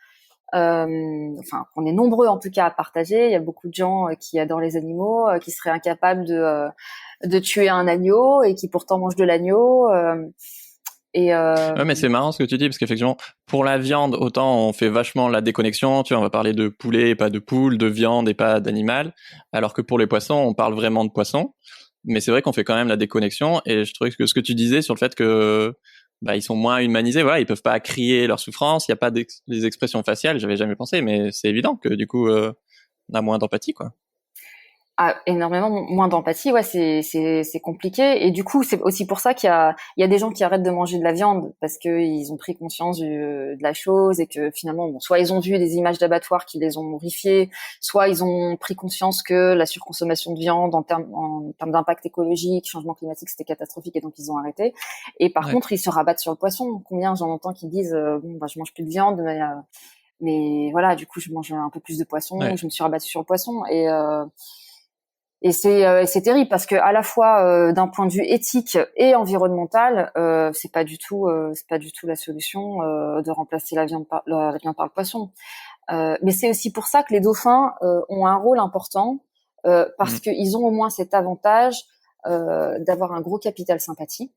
On est nombreux en tout cas à partager. Il y a beaucoup de gens qui adorent les animaux, qui seraient incapables de tuer un agneau et qui pourtant mangent de l'agneau. Ouais, mais c'est marrant ce que tu dis parce qu'effectivement, pour la viande, autant on fait vachement la déconnexion. Tu vois, on va parler de poulet et pas de poule, de viande et pas d'animal, alors que pour les poissons, on parle vraiment de poissons. Mais c'est vrai qu'on fait quand même la déconnexion. Et je trouvais que ce que tu disais sur le fait que ils sont moins humanisés, voilà, ils peuvent pas crier leur souffrance, il y a pas des expressions faciales, j'avais jamais pensé, mais c'est évident que du coup on a moins d'empathie, quoi. énormément moins d'empathie, ouais, c'est compliqué. Et du coup, c'est aussi pour ça qu'il y a des gens qui arrêtent de manger de la viande parce que ils ont pris conscience de la chose et que finalement, bon, soit ils ont vu des images d'abattoirs qui les ont horrifiés, soit ils ont pris conscience que la surconsommation de viande en termes d'impact écologique, changement climatique, c'était catastrophique et donc ils ont arrêté. Et par contre, ils se rabattent sur le poisson. Combien j'en entends qui disent bon, bah, je mange plus de viande, mais voilà, du coup, je mange un peu plus de poisson. Je me suis rabattue sur le poisson et c'est terrible parce que à la fois d'un point de vue éthique et environnemental, c'est pas du tout la solution de remplacer la viande par le poisson. Mais c'est aussi pour ça que les dauphins ont un rôle important parce qu'ils ont au moins cet avantage d'avoir un gros capital sympathie.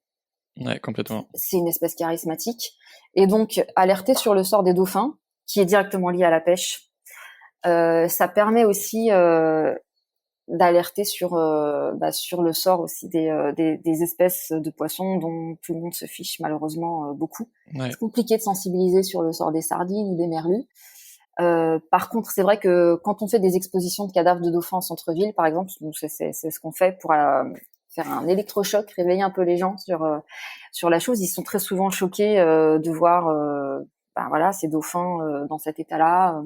Ouais, complètement. C'est une espèce charismatique et donc alerter sur le sort des dauphins, qui est directement lié à la pêche, ça permet aussi d'alerter sur le sort aussi des espèces de poissons dont tout le monde se fiche malheureusement beaucoup. C'est compliqué de sensibiliser sur le sort des sardines ou des merlus. Par contre, c'est vrai que quand on fait des expositions de cadavres de dauphins en centre-ville, par exemple, c'est ce qu'on fait pour faire un électrochoc, réveiller un peu les gens sur la chose. Ils sont très souvent choqués de voir ces dauphins dans cet état-là.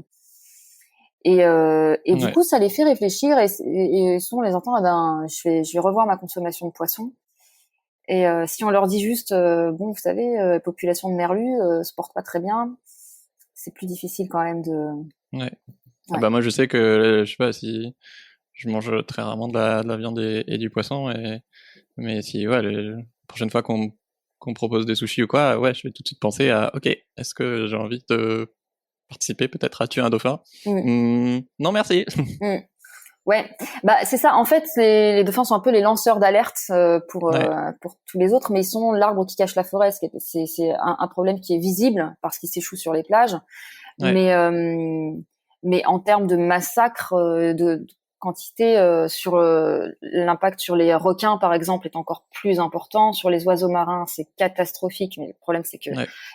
Et du coup, ça les fait réfléchir et souvent on les entend, je vais revoir ma consommation de poisson. Et si on leur dit juste, bon, vous savez, population de merlus se porte pas très bien, c'est plus difficile quand même de. Ouais. Ah bah moi, je sais que je sais pas si je mange très rarement de la viande et du poisson, mais si la prochaine fois qu'on propose des sushis ou quoi, ouais, je vais tout de suite penser à, ok, est-ce que j'ai envie de participer peut-être à tuer un dauphin? Non, merci. Ouais, bah c'est ça. En fait, les dauphins sont un peu les lanceurs d'alerte pour tous les autres, mais ils sont l'arbre qui cache la forêt. C'est un problème qui est visible parce qu'ils s'échouent sur les plages. Mais en termes de massacre, de quantité, sur l'impact sur les requins par exemple est encore plus important. Sur les oiseaux marins, c'est catastrophique, mais le problème c'est que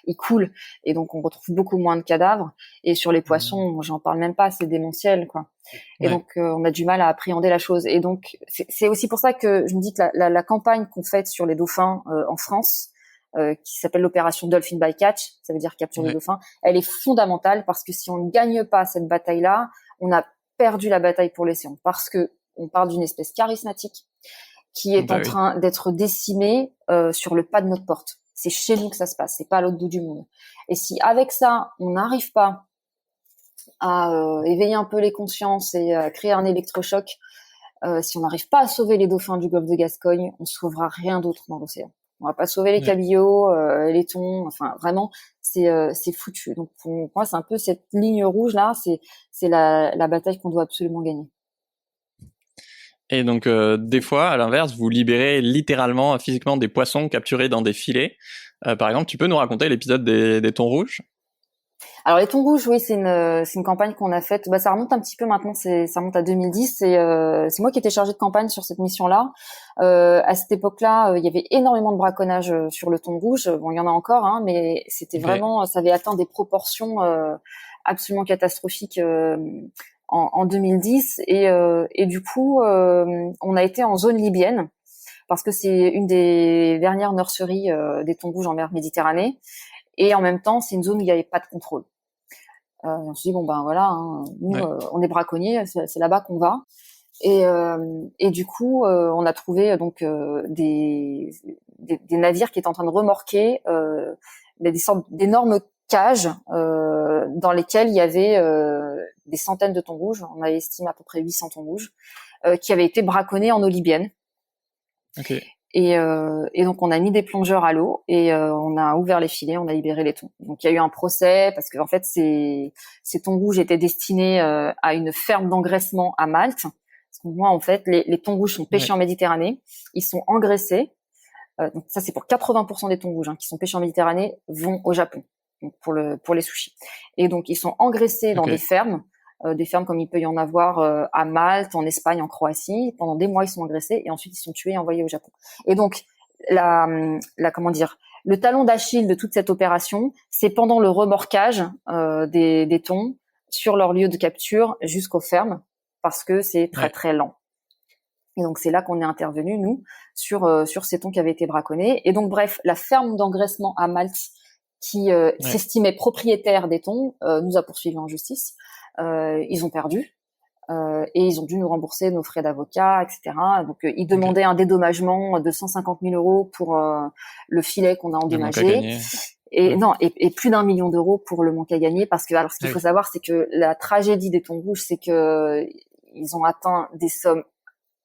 ils coulent et donc on retrouve beaucoup moins de cadavres. Et sur les poissons, j'en parle même pas, c'est démentiel quoi. Et donc on a du mal à appréhender la chose. Et donc c'est aussi pour ça que je me dis que la campagne qu'on fait sur les dauphins en France, qui s'appelle l'opération Dolphin Bycatch, ça veut dire capture des dauphins, elle est fondamentale parce que si on ne gagne pas cette bataille-là, on a perdu la bataille pour l'océan parce que on parle d'une espèce charismatique qui est en train d'être décimée sur le pas de notre porte. C'est chez nous que ça se passe, c'est pas à l'autre bout du monde. Et si avec ça, on n'arrive pas à éveiller un peu les consciences et à créer un électrochoc, si on n'arrive pas à sauver les dauphins du golfe de Gascogne, on sauvera rien d'autre dans l'océan. On va pas sauver les cabillots, les thons, enfin vraiment c'est foutu. Donc pour moi c'est un peu cette ligne rouge là, c'est la bataille qu'on doit absolument gagner. Et donc des fois à l'inverse, vous libérez littéralement physiquement des poissons capturés dans des filets. Par exemple, tu peux nous raconter l'épisode des thons rouges? Alors les thons rouges, oui, c'est une campagne qu'on a faite. Bah ça remonte un petit peu maintenant, ça remonte à 2010. C'est moi qui étais chargée de campagne sur cette mission-là. À cette époque-là, il y avait énormément de braconnage sur le thon rouge. Bon, il y en a encore, hein, mais c'était vraiment, ça avait atteint des proportions absolument catastrophiques en 2010. Et du coup, on a été en zone libyenne parce que c'est une des dernières nurseries des thons rouges en mer Méditerranée. Et en même temps, c'est une zone où il n'y avait pas de contrôle. On se dit bon ben voilà, hein, nous on est braconniers, c'est là-bas qu'on va. Et du coup, on a trouvé donc des navires qui étaient en train de remorquer des sortes d'énormes cages dans lesquelles il y avait des centaines de thons rouges. On avait estimé à peu près 800 thons rouges qui avaient été braconnés en eau libyenne. Okay. Et donc on a mis des plongeurs à l'eau et on a ouvert les filets, on a libéré les thons. Donc il y a eu un procès parce que en fait ces thons rouges étaient destinés à une ferme d'engraissement à Malte. Parce que moi en fait les thons rouges sont pêchés en Méditerranée, ils sont engraissés. Donc ça c'est pour 80% des thons rouges qui sont pêchés en Méditerranée vont au Japon donc pour les sushis. Et donc ils sont engraissés dans des fermes comme il peut y en avoir à Malte, en Espagne, en Croatie. Pendant des mois, ils sont engraissés et ensuite ils sont tués et envoyés au Japon. Et donc, le talon d'Achille de toute cette opération, c'est pendant le remorquage des thons sur leur lieu de capture jusqu'aux fermes, parce que c'est très très lent. Et donc c'est là qu'on est intervenu nous sur ces thons qui avaient été braconnés. Et donc bref, la ferme d'engraissement à Malte qui s'estimait propriétaire des thons nous a poursuivis en justice. Ils ont perdu. Et ils ont dû nous rembourser nos frais d'avocat, etc. Donc, ils demandaient un dédommagement de 150 000 € pour le filet qu'on a endommagé. Et non, et plus d'1 million d'euros pour le manque à gagner, parce que alors ce qu'il faut savoir, c'est que la tragédie des thons rouges, c'est que ils ont atteint des sommes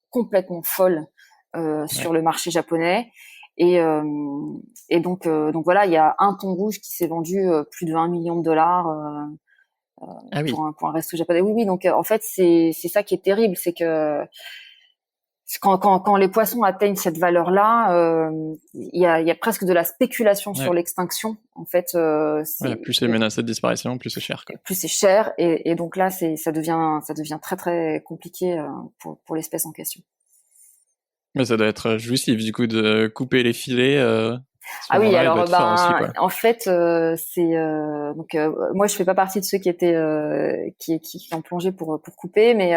complètement folles sur le marché japonais. Et donc voilà, il y a un thon rouge qui s'est vendu plus de $1 million. Pour un resto japonais. Oui. Donc en fait, c'est ça qui est terrible, c'est que quand les poissons atteignent cette valeur-là, il y a presque de la spéculation sur l'extinction. En fait, plus c'est menacé de disparition, plus c'est cher, quoi. Plus c'est cher, et donc là, ça devient très très compliqué pour l'espèce en question. Mais ça doit être jouissif du coup de couper les filets. Ah oui, alors aussi, en fait donc moi je fais pas partie de ceux qui étaient qui ont plongé pour couper, mais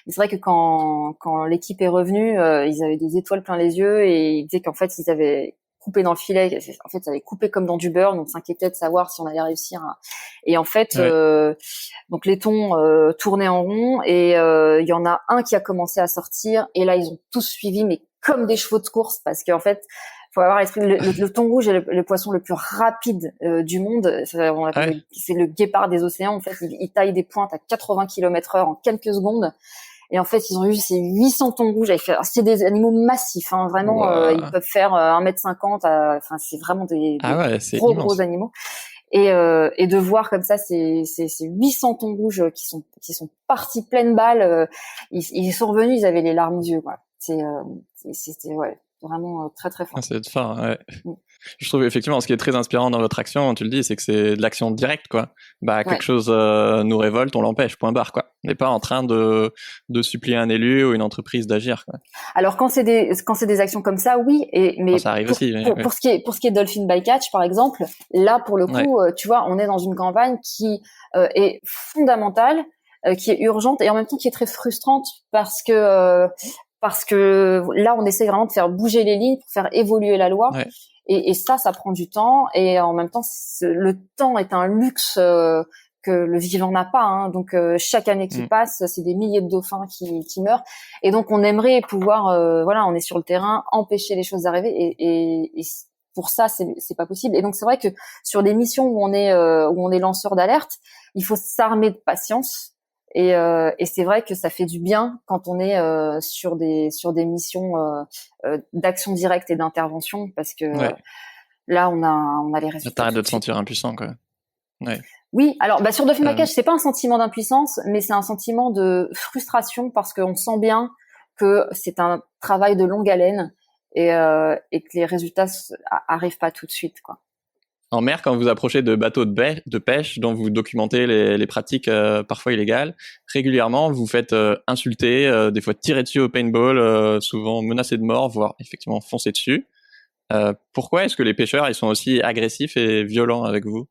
c'est vrai que quand l'équipe est revenue, ils avaient des étoiles plein les yeux et ils disaient qu'en fait ils avaient coupé dans le filet, en fait ils avaient coupé comme dans du beurre, donc on s'inquiétait de savoir si on allait réussir et en fait donc les thons tournaient en rond et il y en a un qui a commencé à sortir et là ils ont tous suivi mais comme des chevaux de course, parce qu'en fait faut avoir à l'esprit le thon rouge est le poisson le plus rapide du monde. C'est le guépard des océans. En fait, il taille des pointes à 80 km/h en quelques secondes. Et en fait, ils ont eu ces 800 thons rouges. C'est des animaux massifs, hein, vraiment. Ils peuvent faire 1,50 m. Enfin, c'est vraiment des gros animaux. Et de voir comme ça ces 800 thons rouges qui sont partis pleine balle. Ils sont revenus, ils avaient les larmes aux yeux, quoi. C'était vraiment très très fort. C'est fort, ouais. Je trouve effectivement ce qui est très inspirant dans votre action, tu le dis, c'est que c'est de l'action directe, quoi. Quelque chose nous révolte, on l'empêche, point barre, quoi. On n'est pas en train de supplier un élu ou une entreprise d'agir, quoi. Alors quand c'est des actions comme ça, oui, mais ça arrive aussi. Pour ce qui est Dolphin Bycatch, par exemple, là pour le coup, tu vois, on est dans une campagne qui est fondamentale, qui est urgente et en même temps qui est très frustrante parce que là, on essaie vraiment de faire bouger les lignes pour faire évoluer la loi. Et ça prend du temps. Et en même temps, le temps est un luxe que le vivant n'a pas. Hein. Donc, chaque année qui passe, c'est des milliers de dauphins qui meurent. Et donc, on aimerait pouvoir, on est sur le terrain, empêcher les choses d'arriver. Et pour ça, c'est pas possible. Et donc, c'est vrai que sur des missions où on est lanceur d'alerte, il faut s'armer de patience. Et c'est vrai que ça fait du bien quand on est sur des missions d'action directe et d'intervention, parce que là on a les résultats. T'arrêtes de te sentir impuissant, quoi. Oui, alors sur Dolphin Bycatch, c'est pas un sentiment d'impuissance, mais c'est un sentiment de frustration parce qu'on sent bien que c'est un travail de longue haleine et que les résultats arrivent pas tout de suite, quoi. En mer, quand vous approchez de bateaux de pêche dont vous documentez les pratiques parfois illégales, régulièrement vous faites insulter, des fois tirer dessus au paintball, souvent menacé de mort, voire effectivement foncer dessus. Pourquoi est-ce que les pêcheurs ils sont aussi agressifs et violents avec vous ?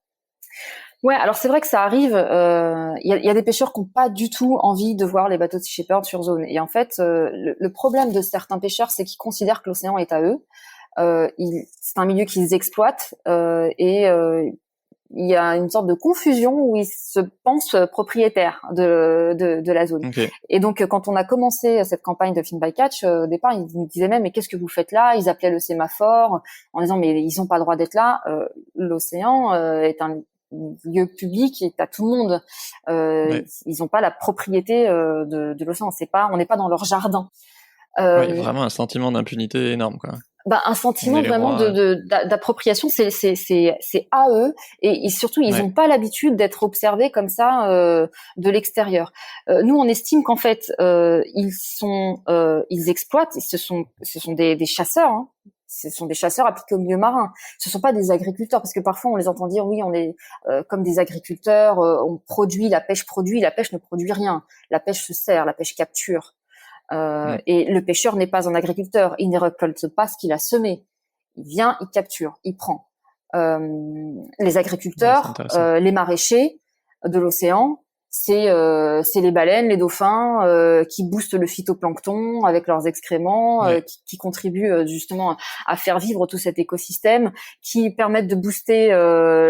Ouais, alors c'est vrai que ça arrive. Il y a des pêcheurs qui n'ont pas du tout envie de voir les bateaux de Sea Shepherd sur zone. Et en fait, le problème de certains pêcheurs, c'est qu'ils considèrent que l'océan est à eux. C'est un milieu qu'ils exploitent il y a une sorte de confusion où ils se pensent propriétaires de la zone. Et donc quand on a commencé cette campagne de Dolphin Bycatch, au départ ils nous disaient même mais qu'est-ce que vous faites là ? Ils appelaient le sémaphore en disant mais ils n'ont pas le droit d'être là. L'océan est un lieu public et à tout le monde. Ils n'ont pas la propriété de l'océan. On n'est pas dans leur jardin. Il y a vraiment un sentiment d'impunité énorme, quoi. Un sentiment vraiment d'appropriation, c'est à eux et surtout ils n'ont pas l'habitude d'être observés comme ça de l'extérieur. Nous on estime qu'en fait ils exploitent, ce sont des chasseurs. Hein. Ce sont des chasseurs appliqués au milieu marin. Ce sont pas des agriculteurs parce que parfois on les entend dire oui on est comme des agriculteurs, on produit, la pêche ne produit rien. La pêche se sert, la pêche capture. Et le pêcheur n'est pas un agriculteur, il ne récolte pas ce qu'il a semé. Il vient, il capture, il prend. Les agriculteurs, les maraîchers de l'océan, c'est les baleines, les dauphins qui boostent le phytoplancton avec leurs excréments, qui contribuent justement à faire vivre tout cet écosystème, qui permettent de booster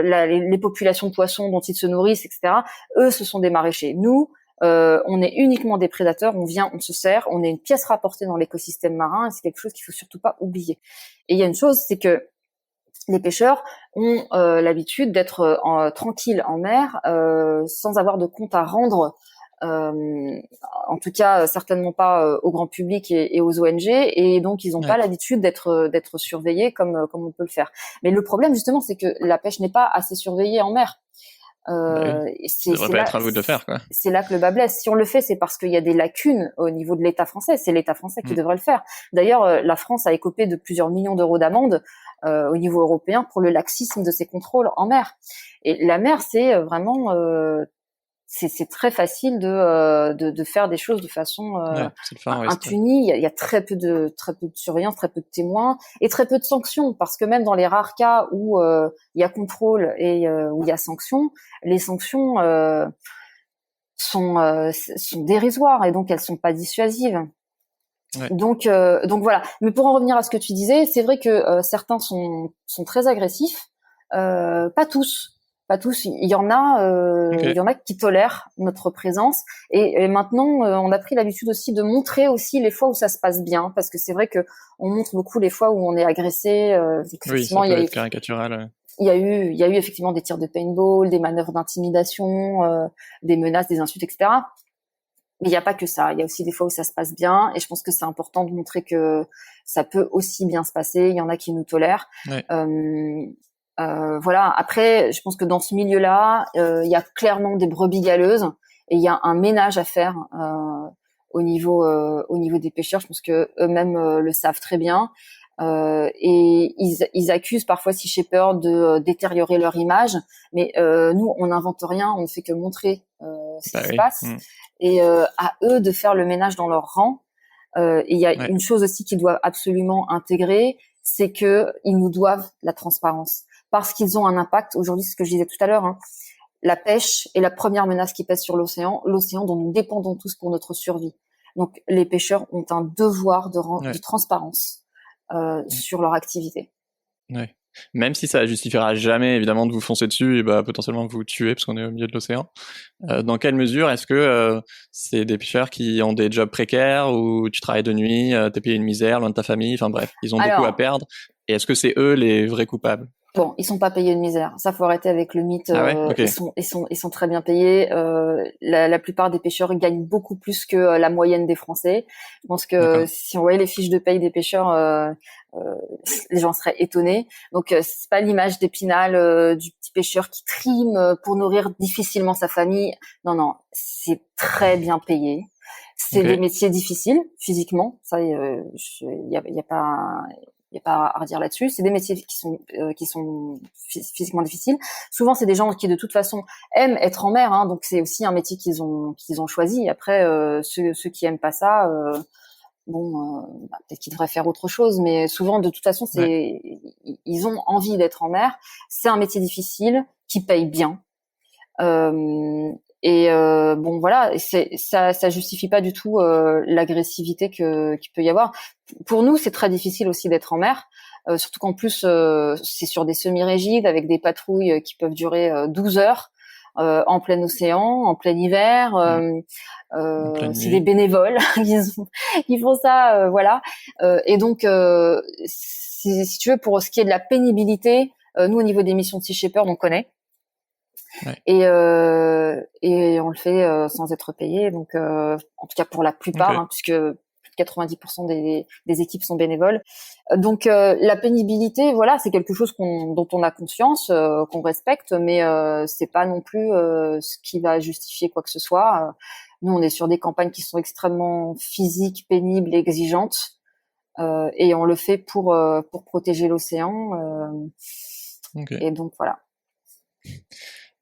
les populations de poissons dont ils se nourrissent, etc. Eux, ce sont des maraîchers. Nous, on est uniquement des prédateurs, on vient, on se sert, on est une pièce rapportée dans l'écosystème marin, et c'est quelque chose qu'il faut surtout pas oublier. Et il y a une chose, c'est que les pêcheurs ont l'habitude d'être tranquilles en mer, sans avoir de compte à rendre, en tout cas certainement pas au grand public et aux ONG, et donc ils n'ont pas l'habitude d'être surveillés comme on peut le faire. Mais le problème justement, c'est que la pêche n'est pas assez surveillée en mer. Ça devrait pas être à vous de le faire, quoi. C'est là que le bas blesse. Si on le fait, c'est parce qu'il y a des lacunes au niveau de l'État français. C'est l'État français qui devrait le faire. D'ailleurs, la France a écopé de plusieurs millions d'euros d'amende au niveau européen pour le laxisme de ses contrôles en mer. Et la mer, c'est vraiment c'est très facile de faire des choses de façon impunie. Il y a très peu de surveillance, très peu de témoins et très peu de sanctions, parce que même dans les rares cas où il y a contrôle et où il y a sanctions, les sanctions sont dérisoires et donc elles sont pas dissuasives. Donc voilà. Mais pour en revenir à ce que tu disais, c'est vrai que certains sont très agressifs, pas tous. Pas tous, il y en a qui tolèrent notre présence, et maintenant on a pris l'habitude aussi de montrer aussi les fois où ça se passe bien, parce que c'est vrai que on montre beaucoup les fois où on est agressé. Oui, ça peut être caricatural. Il y a eu effectivement des tirs de paintball, des manœuvres d'intimidation, des menaces, des insultes, etc. Mais il n'y a pas que ça. Il y a aussi des fois où ça se passe bien, et je pense que c'est important de montrer que ça peut aussi bien se passer. Il y en a qui nous tolèrent. Voilà. Après, je pense que dans ce milieu-là, il y a clairement des brebis galeuses, et il y a un ménage à faire au niveau des pêcheurs. Je pense que eux-mêmes le savent très bien, et ils accusent parfois Sea Shepherd de détériorer leur image, mais nous, on n'invente rien, on ne fait que montrer ce qui se passe, et à eux de faire le ménage dans leur rang. Et il y a une chose aussi qu'ils doivent absolument intégrer, c'est que ils nous doivent la transparence. Parce qu'ils ont un impact. Aujourd'hui, c'est ce que je disais tout à l'heure, la pêche est la première menace qui pèse sur l'océan dont nous dépendons tous pour notre survie. Donc, les pêcheurs ont un devoir de transparence sur leur activité. Ouais. Même si ça justifiera jamais, évidemment, de vous foncer dessus et potentiellement vous tuer parce qu'on est au milieu de l'océan. Dans quelle mesure est-ce que c'est des pêcheurs qui ont des jobs précaires, ou tu travailles de nuit, t'es payé une misère, loin de ta famille, enfin bref, ils ont beaucoup à perdre. Et est-ce que c'est eux les vrais coupables? Bon, ils sont pas payés une misère. Ça, faut arrêter avec le mythe. Ils sont très bien payés. La plupart des pêcheurs gagnent beaucoup plus que la moyenne des Français. Je pense que si on voyait les fiches de paye des pêcheurs, les gens seraient étonnés. Donc, c'est pas l'image d'Épinal du petit pêcheur qui trime pour nourrir difficilement sa famille. Non, c'est très bien payé. C'est des métiers difficiles physiquement. Ça, il y a pas. Il n'y a pas à redire là-dessus. C'est des métiers qui sont physiquement difficiles. Souvent, c'est des gens qui, de toute façon, aiment être en mer, donc c'est aussi un métier qu'ils ont choisi. Après, ceux qui aiment pas ça, peut-être qu'ils devraient faire autre chose. Mais souvent, de toute façon, ils ont envie d'être en mer. C'est un métier difficile qui paye bien. Voilà, ça justifie pas du tout l'agressivité qu'il peut y avoir. Pour nous, c'est très difficile aussi d'être en mer, surtout qu'en plus c'est sur des semi-rigides avec des patrouilles qui peuvent durer 12 heures en plein océan, en plein hiver. C'est des bénévoles qui font ça, voilà. Et donc, si tu veux, pour ce qui est de la pénibilité, nous au niveau des missions de Sea Shepherd, on connaît. Et on le fait sans être payé, donc en tout cas pour la plupart, puisque 90% des équipes sont bénévoles. Donc la pénibilité, voilà, c'est quelque chose dont on a conscience, qu'on respecte, mais c'est pas non plus ce qui va justifier quoi que ce soit. Nous, on est sur des campagnes qui sont extrêmement physiques, pénibles, exigeantes, et on le fait pour protéger l'océan. Et donc voilà.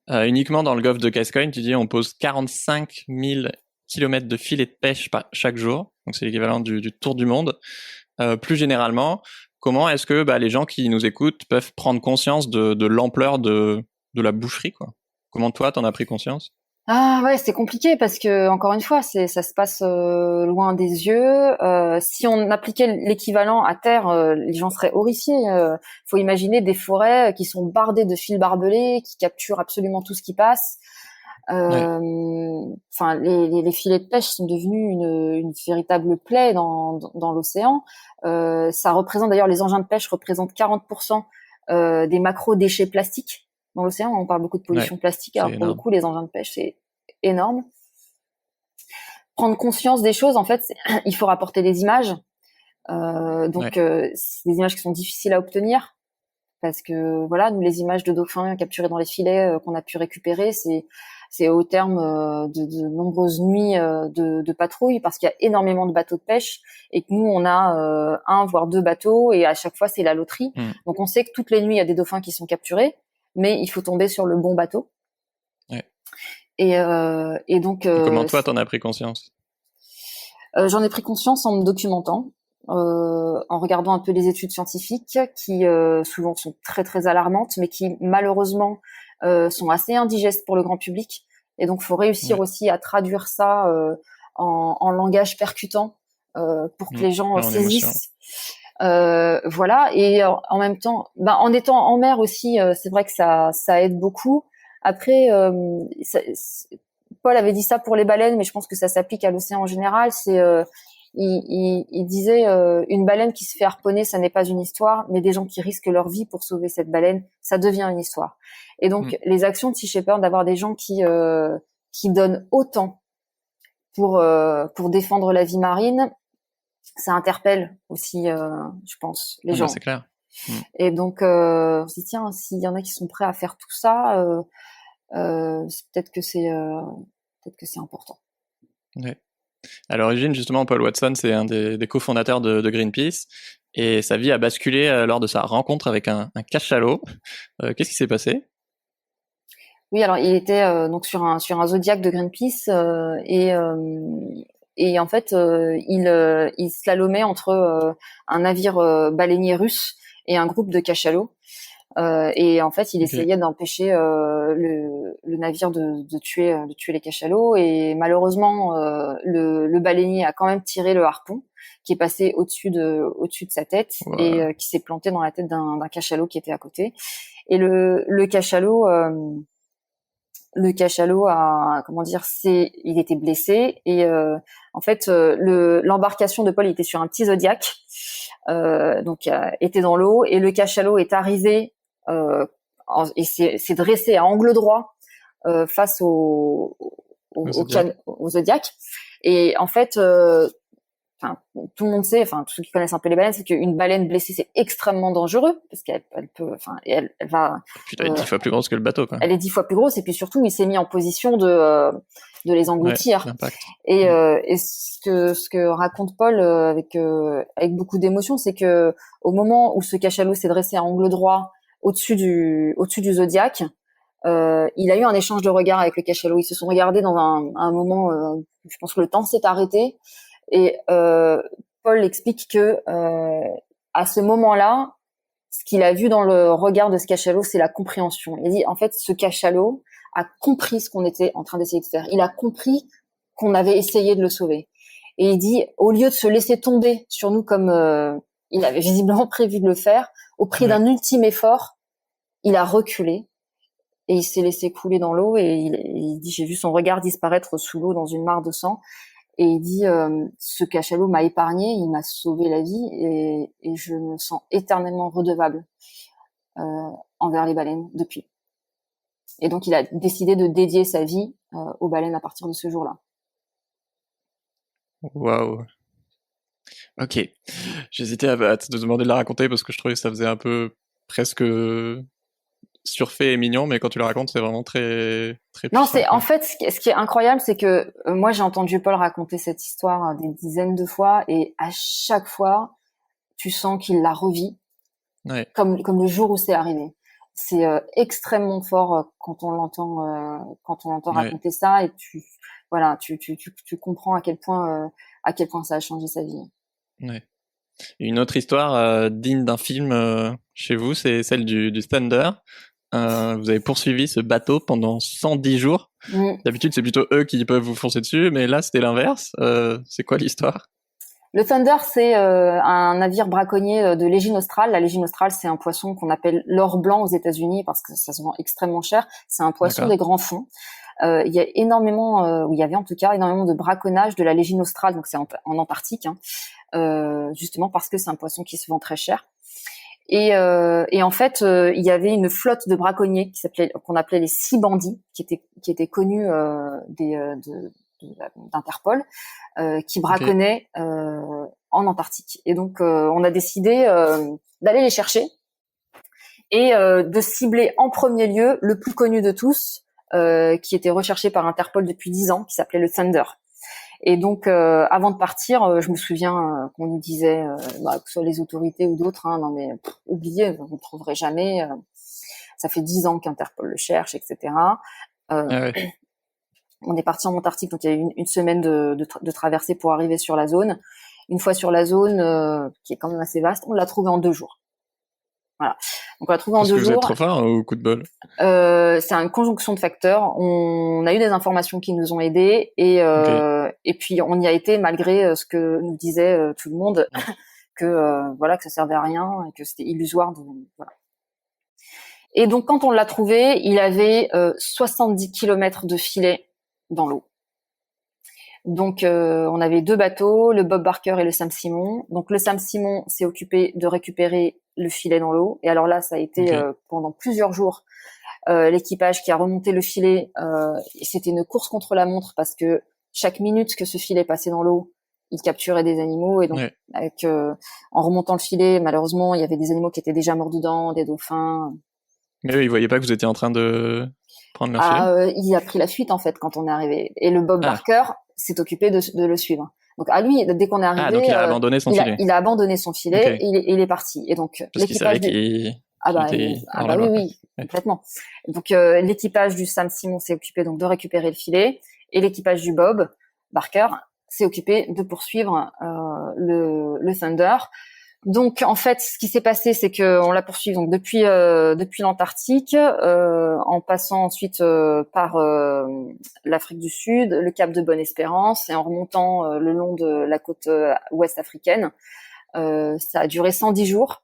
Uniquement dans le golfe de Gascogne, tu dis on pose 45 000 kilomètres de filets de pêche chaque jour, donc c'est l'équivalent du tour du monde. Plus généralement, comment est-ce que les gens qui nous écoutent peuvent prendre conscience de l'ampleur de la boucherie, quoi? Comment toi t'en as pris conscience? Ah ouais, c'est compliqué parce que encore une fois, ça se passe loin des yeux. Si on appliquait l'équivalent à terre, les gens seraient horrifiés. Faut imaginer des forêts qui sont bardées de fils barbelés, qui capturent absolument tout ce qui passe. Ouais. Enfin, les filets de pêche sont devenus une véritable plaie dans l'océan. Ça représente d'ailleurs, les engins de pêche représentent 40% des macro-déchets plastiques dans l'océan. On parle beaucoup de pollution Ouais, plastique, c'est alors pour le énorme. coup, les engins de pêche, c'est énorme. Prendre conscience des choses, en fait, il faut rapporter des images. Ouais. C'est des images qui sont difficiles à obtenir parce que voilà, nous les images de dauphins capturés dans les filets qu'on a pu récupérer, c'est au terme de nombreuses nuits de patrouille parce qu'il y a énormément de bateaux de pêche et que nous on a un voire deux bateaux et à chaque fois c'est la loterie. Mm. Donc on sait que toutes les nuits il y a des dauphins qui sont capturés, mais il faut tomber sur le bon bateau. Ouais. Et donc Et comment toi t'en as pris conscience? j'en ai pris conscience en me documentant, en regardant un peu les études scientifiques qui souvent sont très très alarmantes, mais qui malheureusement sont assez indigestes pour le grand public. Et donc, faut réussir Ouais. aussi à traduire ça en langage percutant pour que les gens Ouais, en émotion. saisissent. Voilà. Et en même temps, en étant en mer aussi, c'est vrai que ça aide beaucoup. Après, Paul avait dit ça pour les baleines, mais je pense que ça s'applique à l'océan en général. Il disait une baleine qui se fait harponner, ça n'est pas une histoire, mais des gens qui risquent leur vie pour sauver cette baleine, ça devient une histoire. Et donc les actions de Sea Shepherd, d'avoir des gens qui donnent autant pour défendre la vie marine, ça interpelle aussi, je pense, les gens. C'est clair. Et donc on se dit tiens, s'il y en a qui sont prêts à faire tout ça, peut-être que c'est important. Ouais. À l'origine, justement, Paul Watson, c'est un des cofondateurs de Greenpeace, et sa vie a basculé lors de sa rencontre avec un cachalot. Qu'est-ce qui s'est passé? Oui, alors il était donc sur un Zodiac de Greenpeace et en fait il slalomait entre un navire baleinier russe et un groupe de cachalots. Et en fait, il essayait d'empêcher le navire de tuer les cachalots. Et malheureusement, le baleinier a quand même tiré le harpon qui est passé au-dessus de sa tête et qui s'est planté dans la tête d'un cachalot qui était à côté. Et le cachalot a, comment dire, il était blessé et en fait l'embarcation de Paul était sur un petit Zodiac, donc était dans l'eau et le cachalot est arrivé et s'est dressé à angle droit face au Zodiac. Et en fait, tout le monde sait, tous ceux qui connaissent un peu les baleines, c'est qu'une baleine blessée, c'est extrêmement dangereux parce qu'elle peut, elle va. Puis elle est 10 fois plus grosse que le bateau, quoi. Elle est 10 fois plus grosse et puis surtout, il s'est mis en position de les engloutir. Et ce que raconte Paul avec beaucoup d'émotion, c'est que au moment où ce cachalot s'est dressé à angle droit au-dessus du Zodiac, il a eu un échange de regards avec le cachalot. Ils se sont regardés dans un moment, je pense que le temps s'est arrêté. Et Paul explique que à ce moment-là, ce qu'il a vu dans le regard de ce cachalot, c'est la compréhension. Il dit, en fait, ce cachalot a compris ce qu'on était en train d'essayer de faire. Il a compris qu'on avait essayé de le sauver. Et il dit, au lieu de se laisser tomber sur nous comme il avait visiblement prévu de le faire, au prix d'un ultime effort, il a reculé et il s'est laissé couler dans l'eau. Et il dit, j'ai vu son regard disparaître sous l'eau dans une mare de sang. Et il dit, ce cachalot m'a épargné, il m'a sauvé la vie et je me sens éternellement redevable envers les baleines depuis. Et donc, il a décidé de dédier sa vie aux baleines à partir de ce jour-là. Waouh. Ok. J'hésitais à te demander de la raconter parce que je trouvais que ça faisait un peu presque surfait et mignon, mais quand tu la racontes, c'est vraiment très, très puissant. Non, c'est en fait ce qui est incroyable, c'est que moi j'ai entendu Paul raconter cette histoire des dizaines de fois et à chaque fois, tu sens qu'il la revit comme le jour où c'est arrivé. C'est extrêmement fort quand on l'entend raconter ça et tu comprends à quel point ça a changé sa vie. Ouais. Une autre histoire digne d'un film chez vous, c'est celle du Thunder. vous avez poursuivi ce bateau pendant 110 jours. D'habitude, c'est plutôt eux qui peuvent vous foncer dessus, mais là, c'était l'inverse. C'est quoi l'histoire? Le Thunder, c'est un navire braconnier de l'Égine australe. La Légine australe, c'est un poisson qu'on appelle l'or blanc aux États-Unis parce que ça se vend extrêmement cher. C'est un poisson des grands fonds. Il y a il y avait en tout cas énormément de braconnage de la Légine australe, donc c'est en Antarctique, justement parce que c'est un poisson qui se vend très cher. Et en fait, il y avait une flotte de braconniers qu'on appelait les Sea Bandits, qui étaient connus d'Interpol, qui braconnaient en Antarctique. Et donc, on a décidé d'aller les chercher et de cibler en premier lieu le plus connu de tous, qui était recherché par Interpol depuis 10 ans, qui s'appelait le Thunder. Et donc, avant de partir, je me souviens qu'on nous disait, que ce soit les autorités ou d'autres, non mais oubliez, vous ne trouverez jamais. Ça fait 10 ans qu'Interpol le cherche, etc. On est parti en Antarctique, donc il y a eu une semaine de traversée pour arriver sur la zone. Une fois sur la zone, qui est quand même assez vaste, on l'a trouvé en 2 jours. Voilà. Donc on l'a trouvé en 2 jours. Parce que vous êtes trop fort ou coup de bol? C'est une conjonction de facteurs. On a eu des informations qui nous ont aidés et puis on y a été malgré ce que nous disait tout le monde que ça servait à rien et que c'était illusoire. Voilà. Et donc quand on l'a trouvé, il avait 70 kilomètres de filet dans l'eau. Donc on avait 2 bateaux, le Bob Barker et le Sam Simon. Donc le Sam Simon s'est occupé de récupérer le filet dans l'eau. Et alors là, ça a été pendant plusieurs jours l'équipage qui a remonté le filet. C'était une course contre la montre parce que chaque minute que ce filet passait dans l'eau, il capturait des animaux. Et donc en remontant le filet, malheureusement, il y avait des animaux qui étaient déjà morts dedans, des dauphins. Mais eux, ils voyaient pas que vous étiez en train de prendre leur filet? Il a pris la fuite en fait quand on est arrivé. Et le Bob Barker s'est occupé de le suivre. Donc à lui, dès qu'on est arrivé, donc il a abandonné son filet. Il a abandonné son filet et il est parti. Et donc parce qu'il savait qu'il oui, complètement. Donc l'équipage du Sam Simon s'est occupé donc de récupérer le filet et l'équipage du Bob Barker s'est occupé de poursuivre le Thunder. Donc en fait, ce qui s'est passé, c'est que on l'a poursuivi donc depuis l'Antarctique, en passant ensuite par l'Afrique du Sud, le Cap de Bonne-Espérance et en remontant le long de la côte ouest africaine. Ça a duré 110 jours.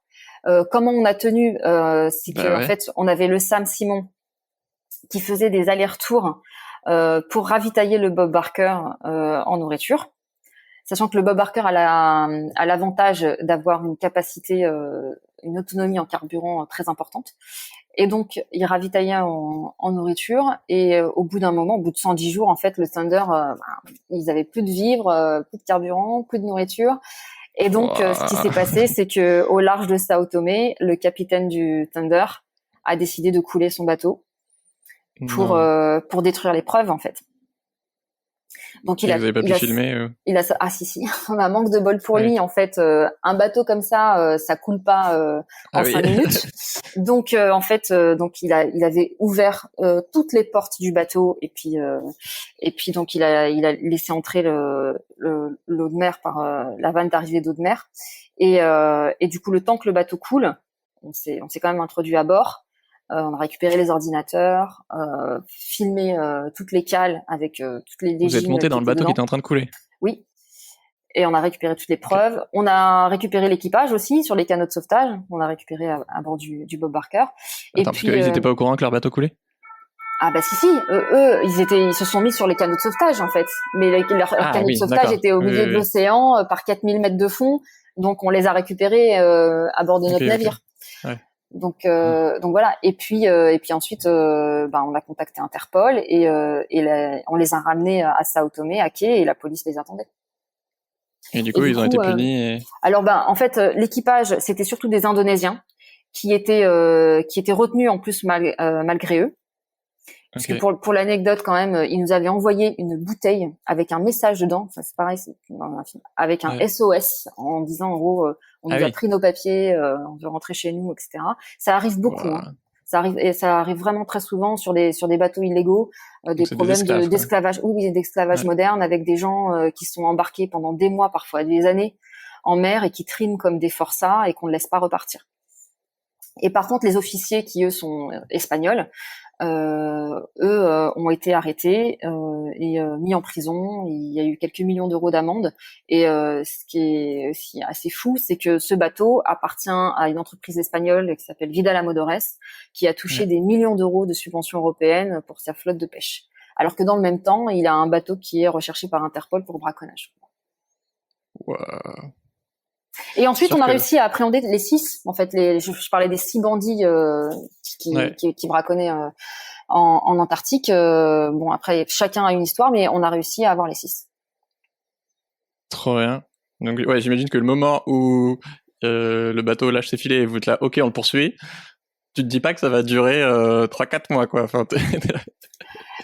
Comment on a tenu, c'est que en fait, on avait le Sam Simon qui faisait des allers-retours pour ravitailler le Bob Barker en nourriture. Sachant que le Bob Barker a l'avantage d'avoir une capacité, une autonomie en carburant très importante. Et donc, il ravitaillait en nourriture. Et au bout d'un moment, au bout de 110 jours, en fait, le Thunder, ils avaient plus de vivres, plus de carburant, plus de nourriture. Et donc, ce qui s'est passé, c'est que au large de Sao Tomé, le capitaine du Thunder a décidé de couler son bateau pour détruire les preuves, en fait. Donc vous avez pas pu filmer si on a un manque de bol pour lui en fait. Un bateau comme ça coule pas en 5 minutes. Donc en fait il avait ouvert toutes les portes du bateau et puis donc il a laissé entrer l'eau de mer par la vanne d'arrivée d'eau de mer et du coup le temps que le bateau coule, on s'est quand même introduit à bord. On a récupéré les ordinateurs, filmé toutes les cales avec toutes les légines. Vous êtes monté dans le bateau qui était en train de couler? Oui. Et on a récupéré toutes les preuves. Okay. On a récupéré l'équipage aussi sur les canaux de sauvetage. On a récupéré à bord du Bob Barker. Parce qu'ils n'étaient pas au courant que leur bateau coulait? Ah bah si. Eux, ils se sont mis sur les canaux de sauvetage en fait. Mais leurs canaux de sauvetage étaient au milieu de l'océan par 4000 mètres de fond. Donc on les a récupérés à bord de notre navire. Ouais. Donc voilà. Et puis ensuite, on a contacté Interpol et on les a ramenés à Sao Tomé, à quai, et la police les attendait. Et du coup, ils ont été punis. Alors en fait, l'équipage, c'était surtout des Indonésiens qui étaient retenus en plus malgré eux. Parce que pour l'anecdote quand même, ils nous avaient envoyé une bouteille avec un message dedans. Ça c'est pareil, c'est dans un film, avec un SOS en disant en gros, on nous a pris nos papiers, on veut rentrer chez nous, etc. Ça arrive beaucoup. Wow. Ça arrive vraiment très souvent sur des bateaux illégaux, des problèmes d'esclavage, d'esclavage moderne, avec des gens qui sont embarqués pendant des mois, parfois des années, en mer et qui triment comme des forçats et qu'on ne laisse pas repartir. Et par contre, les officiers qui eux sont espagnols, ont été arrêtés et mis en prison. Il y a eu quelques millions d'euros d'amende. Et ce qui est aussi assez fou, c'est que ce bateau appartient à une entreprise espagnole qui s'appelle Vidal Amodores, qui a touché des millions d'euros de subventions européennes pour sa flotte de pêche. Alors que dans le même temps, il a un bateau qui est recherché par Interpol pour braconnage. Wow. Et ensuite, on a réussi à appréhender les 6. En fait, je parlais des 6 bandits qui braconnaient en Antarctique. Bon, après, chacun a une histoire, mais on a réussi à avoir les 6. Trop bien. Donc, ouais, j'imagine que le moment où le bateau lâche ses filets et vous êtes là, ok, on le poursuit, tu te dis pas que ça va durer 3-4 mois, quoi. Enfin,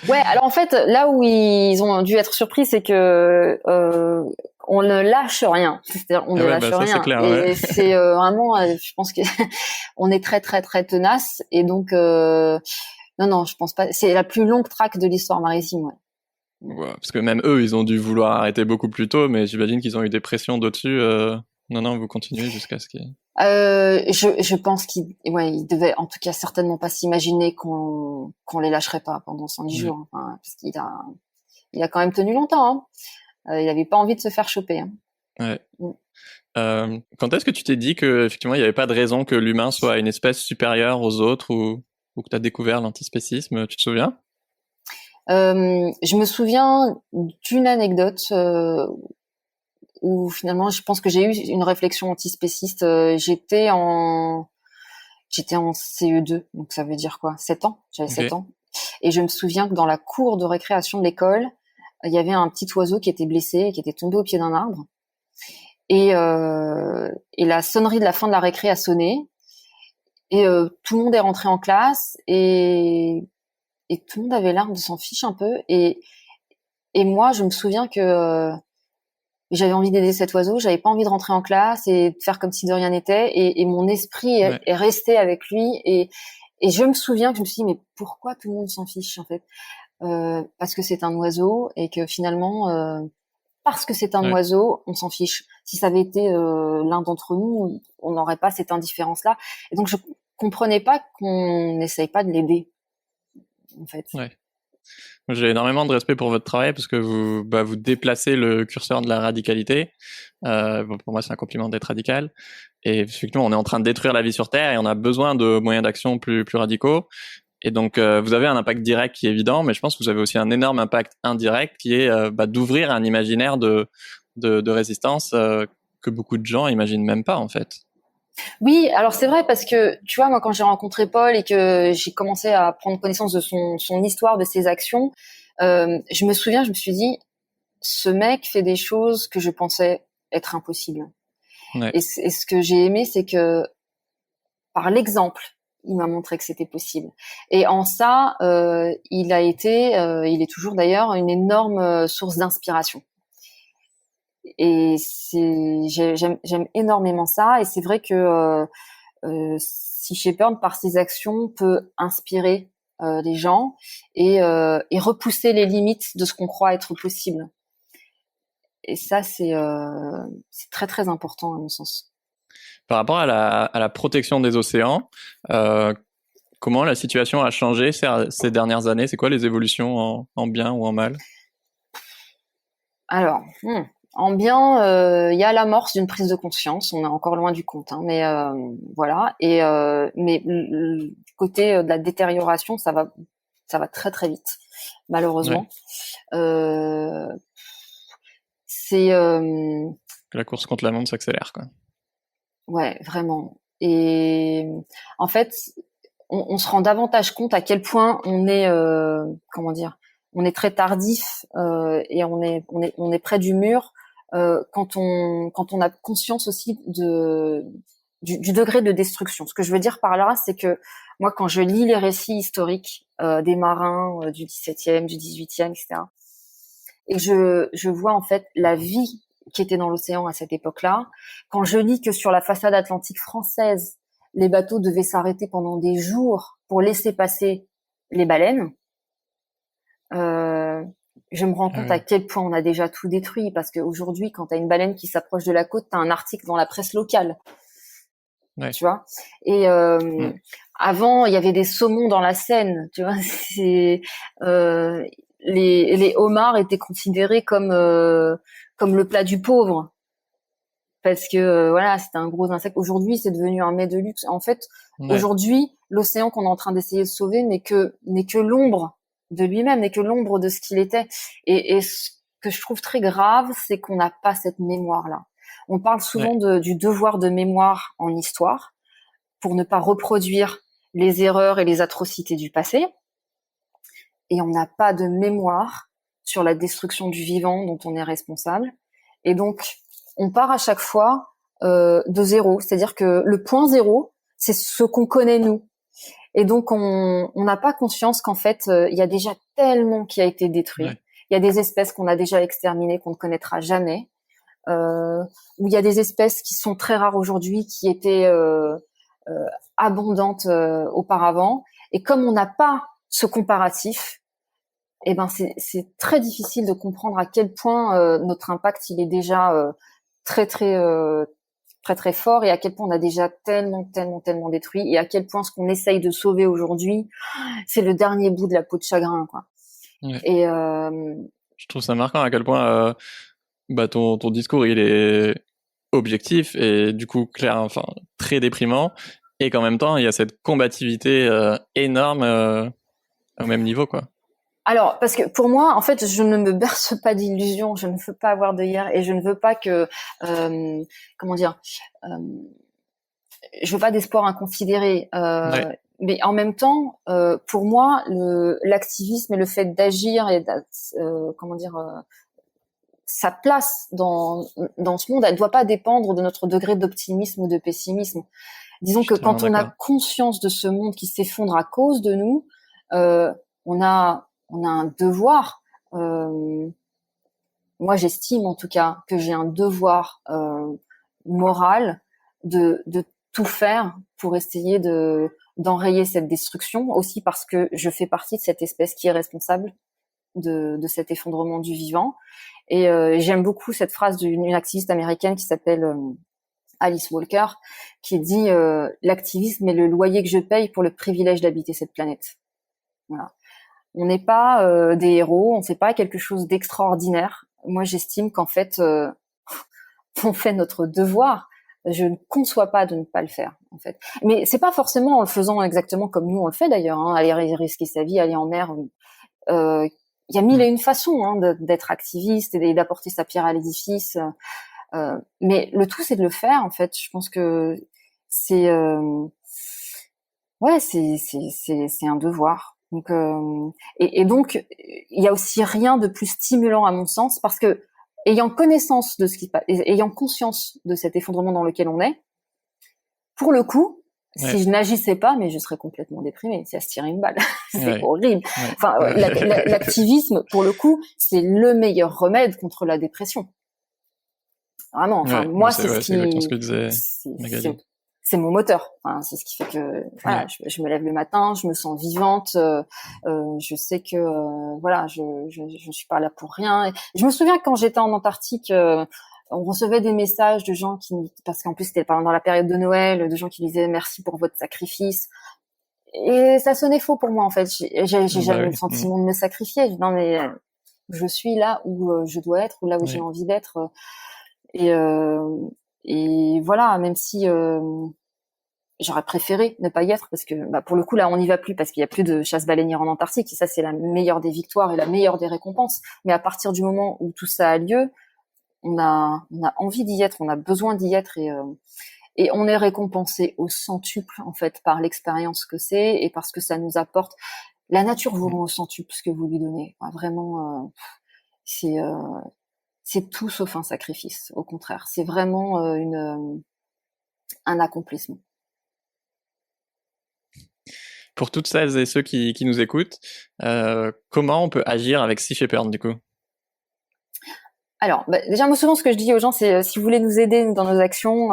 ouais, alors en fait, là où ils ont dû être surpris, c'est que on ne lâche rien. C'est-à-dire, on ne lâche rien. Ça, c'est clair, et c'est vraiment, je pense que on est très très très tenace. Et donc, non, je pense pas. C'est la plus longue traque de l'histoire maritime. Ouais. Ouais, parce que même eux, ils ont dû vouloir arrêter beaucoup plus tôt, mais j'imagine qu'ils ont eu des pressions dessus. Non, vous continuez jusqu'à ce qu'il... Je pense qu'ils devaient en tout cas certainement pas s'imaginer qu'on les lâcherait pas pendant 110 jours. Enfin, parce qu'il a quand même tenu longtemps. Hein. Il avait pas envie de se faire choper. Hein. Ouais. Quand est-ce que tu t'es dit que effectivement il n'y avait pas de raison que l'humain soit une espèce supérieure aux autres ou que tu as découvert l'antispécisme, tu te souviens? Je me souviens d'une anecdote où finalement je pense que j'ai eu une réflexion antispéciste. J'étais en CE2, donc ça veut dire quoi? 7 ans. J'avais 7 ans. Et je me souviens que dans la cour de récréation de l'école, il y avait un petit oiseau qui était blessé et qui était tombé au pied d'un arbre. Et la sonnerie de la fin de la récré a sonné. Et tout le monde est rentré en classe et tout le monde avait l'air de s'en fiche un peu. Et moi, je me souviens que j'avais envie d'aider cet oiseau, j'avais pas envie de rentrer en classe et de faire comme si de rien n'était. Et mon esprit est resté avec lui. Et je me souviens que je me suis dit, mais pourquoi tout le monde s'en fiche en fait? Parce que c'est un oiseau et que finalement, parce que c'est un oiseau, on s'en fiche. Si ça avait été l'un d'entre nous, on n'aurait pas cette indifférence-là. Et donc, je comprenais pas qu'on n'essaye pas de l'aider, en fait. Ouais. J'ai énormément de respect pour votre travail parce que vous déplacez le curseur de la radicalité. Pour moi, c'est un compliment d'être radical. Et effectivement, on est en train de détruire la vie sur Terre et on a besoin de moyens d'action plus radicaux. Et donc, vous avez un impact direct qui est évident, mais je pense que vous avez aussi un énorme impact indirect qui est d'ouvrir un imaginaire de résistance que beaucoup de gens imaginent même pas, en fait. Oui, alors c'est vrai parce que, tu vois, moi, quand j'ai rencontré Paul et que j'ai commencé à prendre connaissance de son histoire, de ses actions, je me suis dit, ce mec fait des choses que je pensais être impossibles. Ouais. Et ce que j'ai aimé, c'est que, par l'exemple, il m'a montré que c'était possible. Et en ça, il est toujours d'ailleurs une énorme source d'inspiration. Et j'aime énormément ça. Et c'est vrai que Sea Shepherd, par ses actions, peut inspirer les gens et repousser les limites de ce qu'on croit être possible. Et ça, c'est très très important à mon sens. Par rapport à la protection des océans, comment la situation a changé ces dernières années? C'est quoi les évolutions en bien ou en mal? Alors, en bien, il y a l'amorce d'une prise de conscience. On est encore loin du compte, hein, mais voilà. Et mais du côté de la détérioration, ça va très très vite, malheureusement. Ouais. C'est la course contre la montre s'accélère, quoi. Ouais, vraiment. Et en fait, on se rend davantage compte à quel point on est, on est très tardif et on est près du mur quand on a conscience aussi du degré de destruction. Ce que je veux dire par là, c'est que moi, quand je lis les récits historiques des marins du XVIIe, du XVIIIe, etc., et je vois en fait la vie qui était dans l'océan à cette époque-là. Quand je lis que sur la façade atlantique française, les bateaux devaient s'arrêter pendant des jours pour laisser passer les baleines, je me rends compte à quel point on a déjà tout détruit. Parce qu'aujourd'hui, quand tu as une baleine qui s'approche de la côte, tu as un article dans la presse locale. Ouais. tu vois. Et avant, il y avait des saumons dans la Seine, tu vois. Les homards étaient considérés comme le plat du pauvre, parce que voilà, c'était un gros insecte. Aujourd'hui, c'est devenu un mets de luxe. En fait, aujourd'hui, l'océan qu'on est en train d'essayer de sauver n'est que l'ombre de lui-même, n'est que l'ombre de ce qu'il était. Et ce que je trouve très grave, c'est qu'on n'a pas cette mémoire-là. On parle souvent du devoir de mémoire en histoire pour ne pas reproduire les erreurs et les atrocités du passé. Et on n'a pas de mémoire sur la destruction du vivant dont on est responsable. Et donc, on part à chaque fois de zéro. C'est-à-dire que le point zéro, c'est ce qu'on connaît nous. Et donc, on n'a pas conscience qu'en fait, il y a déjà tellement qui a été détruit. Il y a des espèces qu'on a déjà exterminées, qu'on ne connaîtra jamais. Où il y a des espèces qui sont très rares aujourd'hui, qui étaient abondantes auparavant. Et comme on n'a pas ce comparatif, eh ben c'est très difficile de comprendre à quel point notre impact il est déjà très très fort, et à quel point on a déjà tellement détruit, et à quel point ce qu'on essaye de sauver aujourd'hui, c'est le dernier bout de la peau de chagrin, quoi. Et je trouve ça marquant à quel point ton discours il est objectif et du coup clair, enfin très déprimant, et qu'en même temps il y a cette combativité énorme au même niveau, quoi. Alors, parce que pour moi, en fait, je ne me berce pas d'illusions, je ne veux pas avoir de hier, et je ne veux pas que, je veux pas d'espoir inconsidéré. Mais en même temps, pour moi, l'activisme et le fait d'agir et sa place dans ce monde, elle doit pas dépendre de notre degré d'optimisme ou de pessimisme. Disons que quand on a conscience de ce monde qui s'effondre à cause de nous, on a un devoir. Moi, j'estime en tout cas que j'ai un devoir moral de tout faire pour essayer d'enrayer cette destruction, aussi parce que je fais partie de cette espèce qui est responsable de cet effondrement du vivant. Et j'aime beaucoup cette phrase d'une activiste américaine qui s'appelle Alice Walker, qui dit l'activisme est le loyer que je paye pour le privilège d'habiter cette planète. Voilà. On n'est pas des héros, on ne fait pas quelque chose d'extraordinaire. Moi, j'estime qu'en fait, on fait notre devoir. Je ne conçois pas de ne pas le faire, en fait. Mais c'est pas forcément en le faisant exactement comme nous on le fait d'ailleurs. Aller risquer sa vie, aller en mer. Il y a mille et une façons d'être activiste et d'apporter sa pierre à l'édifice. Mais le tout, c'est de le faire, en fait. Je pense que c'est un devoir. Donc et donc il y a aussi rien de plus stimulant à mon sens, parce que ayant connaissance de ce qui passe, ayant conscience de cet effondrement dans lequel on est, pour le coup, si je n'agissais pas, mais je serais complètement déprimée, c'est à se tirer une balle. C'est horrible. Enfin, l'activisme, pour le coup, c'est le meilleur remède contre la dépression. Vraiment. Enfin, moi, c'est exactement ce que disait Magali. C'est mon moteur. Enfin, c'est ce qui fait que voilà, je me lève le matin, je me sens vivante. Je sais que je suis pas là pour rien. Et je me souviens quand j'étais en Antarctique, on recevait des messages de gens parce qu'en plus c'était pendant la période de Noël, de gens qui disaient merci pour votre sacrifice. Et ça sonnait faux pour moi, en fait. J'ai jamais eu le sentiment de me sacrifier. Non, mais je suis là où je dois être, ou là où j'ai envie d'être. Et voilà, même si j'aurais préféré ne pas y être, parce que pour le coup là on n'y va plus, parce qu'il y a plus de chasse baleinière en Antarctique, et ça c'est la meilleure des victoires et la meilleure des récompenses. Mais à partir du moment où tout ça a lieu, on a envie d'y être, on a besoin d'y être, et on est récompensé au centuple en fait par l'expérience que c'est, et parce que ça nous apporte. La nature vous rend au centuple ce que vous lui donnez. Vraiment, c'est tout sauf un sacrifice. Au contraire, c'est vraiment un accomplissement. Pour toutes celles et ceux qui nous écoutent, comment on peut agir avec Sea Shepherd, du coup? Alors, déjà, moi, souvent, ce que je dis aux gens, c'est si vous voulez nous aider dans nos actions,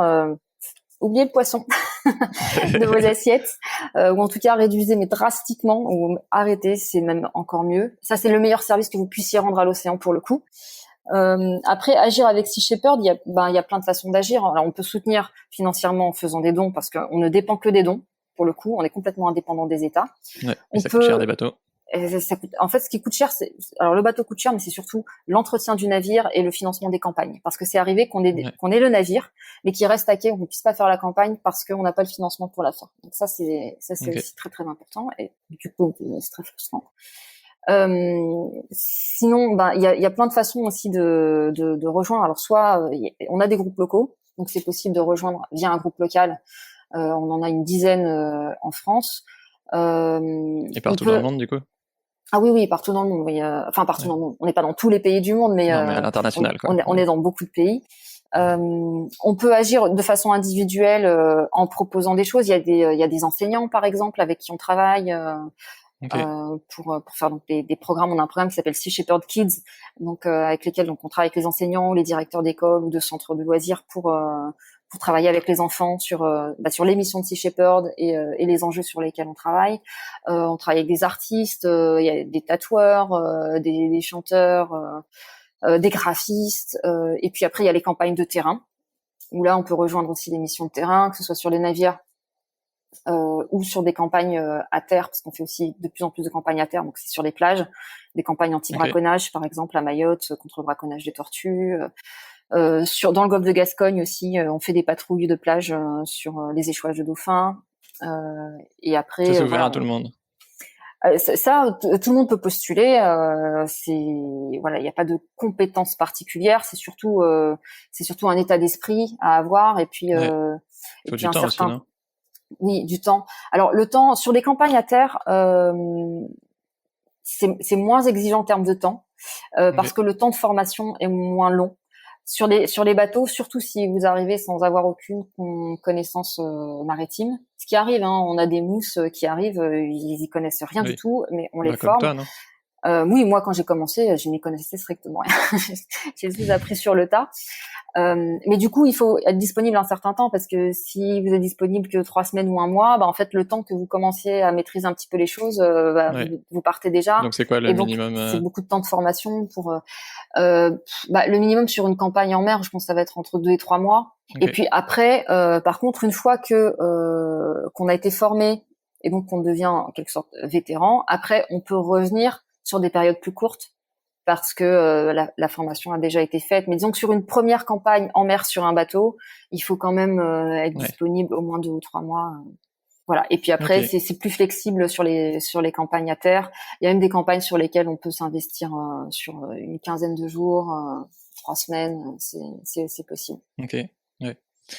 oubliez le poisson de vos assiettes, ou en tout cas réduisez, mais drastiquement, ou arrêtez, c'est même encore mieux. Ça, c'est le meilleur service que vous puissiez rendre à l'océan, pour le coup. Après, agir avec Sea Shepherd, il y a plein de façons d'agir. Alors, on peut soutenir financièrement en faisant des dons parce qu'on ne dépend que des dons. Pour le coup, on est complètement indépendant des États. Ouais, et ça coûte cher des bateaux. En fait, ce qui coûte cher, alors le bateau coûte cher, mais c'est surtout l'entretien du navire et le financement des campagnes. Parce que c'est arrivé qu'on ait le navire, mais qu'il reste à quai, qu'on ne puisse pas faire la campagne parce qu'on n'a pas le financement pour la faire. Donc ça, c'est aussi très très important et du coup, c'est très frustrant. Sinon, il y a plein de façons aussi de rejoindre. Alors soit on a des groupes locaux, donc c'est possible de rejoindre via un groupe local. On en a une dizaine en France. Et partout dans le monde, du coup. Ah oui, partout dans le monde. Oui, enfin partout dans le monde. On n'est pas dans tous les pays du monde, mais, non, mais à l'international, on est dans beaucoup de pays. On peut agir de façon individuelle en proposant des choses. Il y a des enseignants, par exemple, avec qui on travaille. Pour faire donc des programmes. On a un programme qui s'appelle Sea Shepherd Kids, donc avec lesquels on travaille avec les enseignants, les directeurs d'école ou de centres de loisirs pour travailler avec les enfants sur les missions de Sea Shepherd et les enjeux sur lesquels on travaille. On travaille avec des artistes, il y a des tatoueurs, des chanteurs, des graphistes, et puis après il y a les campagnes de terrain où là on peut rejoindre aussi les missions de terrain, que ce soit sur les navires ou sur des campagnes à terre, parce qu'on fait aussi de plus en plus de campagnes à terre, donc c'est sur les plages, des campagnes anti-braconnage, par exemple à Mayotte, contre le braconnage des tortues. Dans le golfe de Gascogne aussi, on fait des patrouilles de plage sur les échouages de dauphins. Et après, c'est ouvert à tout le monde. Tout le monde peut postuler. Il n'y a pas de compétences particulières. C'est surtout un état d'esprit à avoir. Et puis, faut du temps aussi, non? Oui, du temps. Alors le temps sur les campagnes à terre, c'est moins exigeant en termes de temps parce que le temps de formation est moins long. Sur les bateaux, surtout si vous arrivez sans avoir aucune connaissance maritime, ce qui arrive, hein, on a des mousses qui arrivent, ils y connaissent rien du tout, mais on les forme. Comme toi, non? Oui, moi quand j'ai commencé, je n'y connaissais strictement rien. J'ai tout appris sur le tas. Mais du coup, il faut être disponible un certain temps parce que si vous êtes disponible que 3 semaines ou un mois, en fait, le temps que vous commenciez à maîtriser un petit peu les choses, vous partez déjà. Donc, c'est quoi le minimum C'est beaucoup de temps de formation pour. Le minimum sur une campagne en mer, je pense que ça va être entre 2 et 3 mois. Et puis après, par contre, une fois qu'on a été formé et donc qu'on devient en quelque sorte vétéran, après, on peut revenir sur des périodes plus courtes parce que la formation a déjà été faite. Mais disons que sur une première campagne en mer sur un bateau, il faut quand même être disponible au moins 2 ou 3 mois. Voilà. Et puis après, c'est plus flexible sur les campagnes à terre. Il y a même des campagnes sur lesquelles on peut s'investir sur une quinzaine de jours, 3 semaines. C'est possible. Ok. Ouais.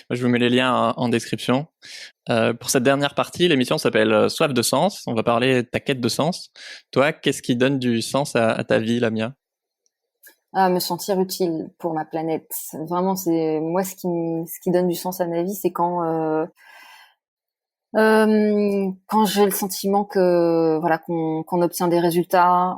Je vous mets les liens en description. Pour cette dernière partie, l'émission s'appelle Soif de sens. On va parler de ta quête de sens. Toi, qu'est-ce qui donne du sens à ta vie, Lamia? Me sentir utile pour ma planète. Vraiment, c'est moi ce qui donne du sens à ma vie, c'est quand j'ai le sentiment que qu'on obtient des résultats,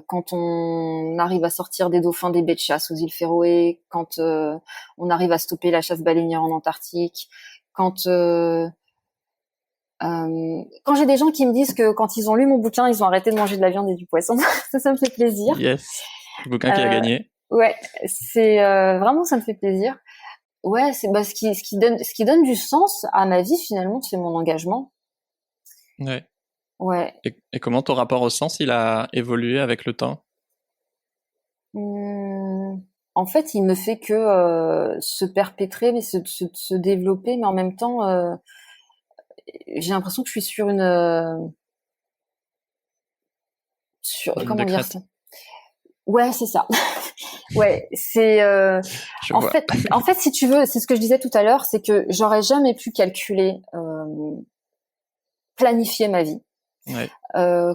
quand on arrive à sortir des dauphins des baies de chasse aux îles Féroé, quand on arrive à stopper la chasse baleinière en Antarctique, quand j'ai des gens qui me disent que quand ils ont lu mon bouquin, ils ont arrêté de manger de la viande et du poisson, ça me fait plaisir. Yes, le bouquin qu'il a gagné. Ouais, c'est vraiment ça me fait plaisir. Ouais, c'est ce qui donne du sens à ma vie finalement, c'est mon engagement. Ouais. Ouais. Et comment ton rapport au sens il a évolué avec le temps? En fait, il me fait que se perpétrer, mais se développer, mais en même temps, j'ai l'impression que je suis sur comment dire ça? Ouais, c'est ça. Ouais, c'est en fait, si tu veux, c'est ce que je disais tout à l'heure, c'est que j'aurais jamais pu calculer, planifier ma vie. Ouais.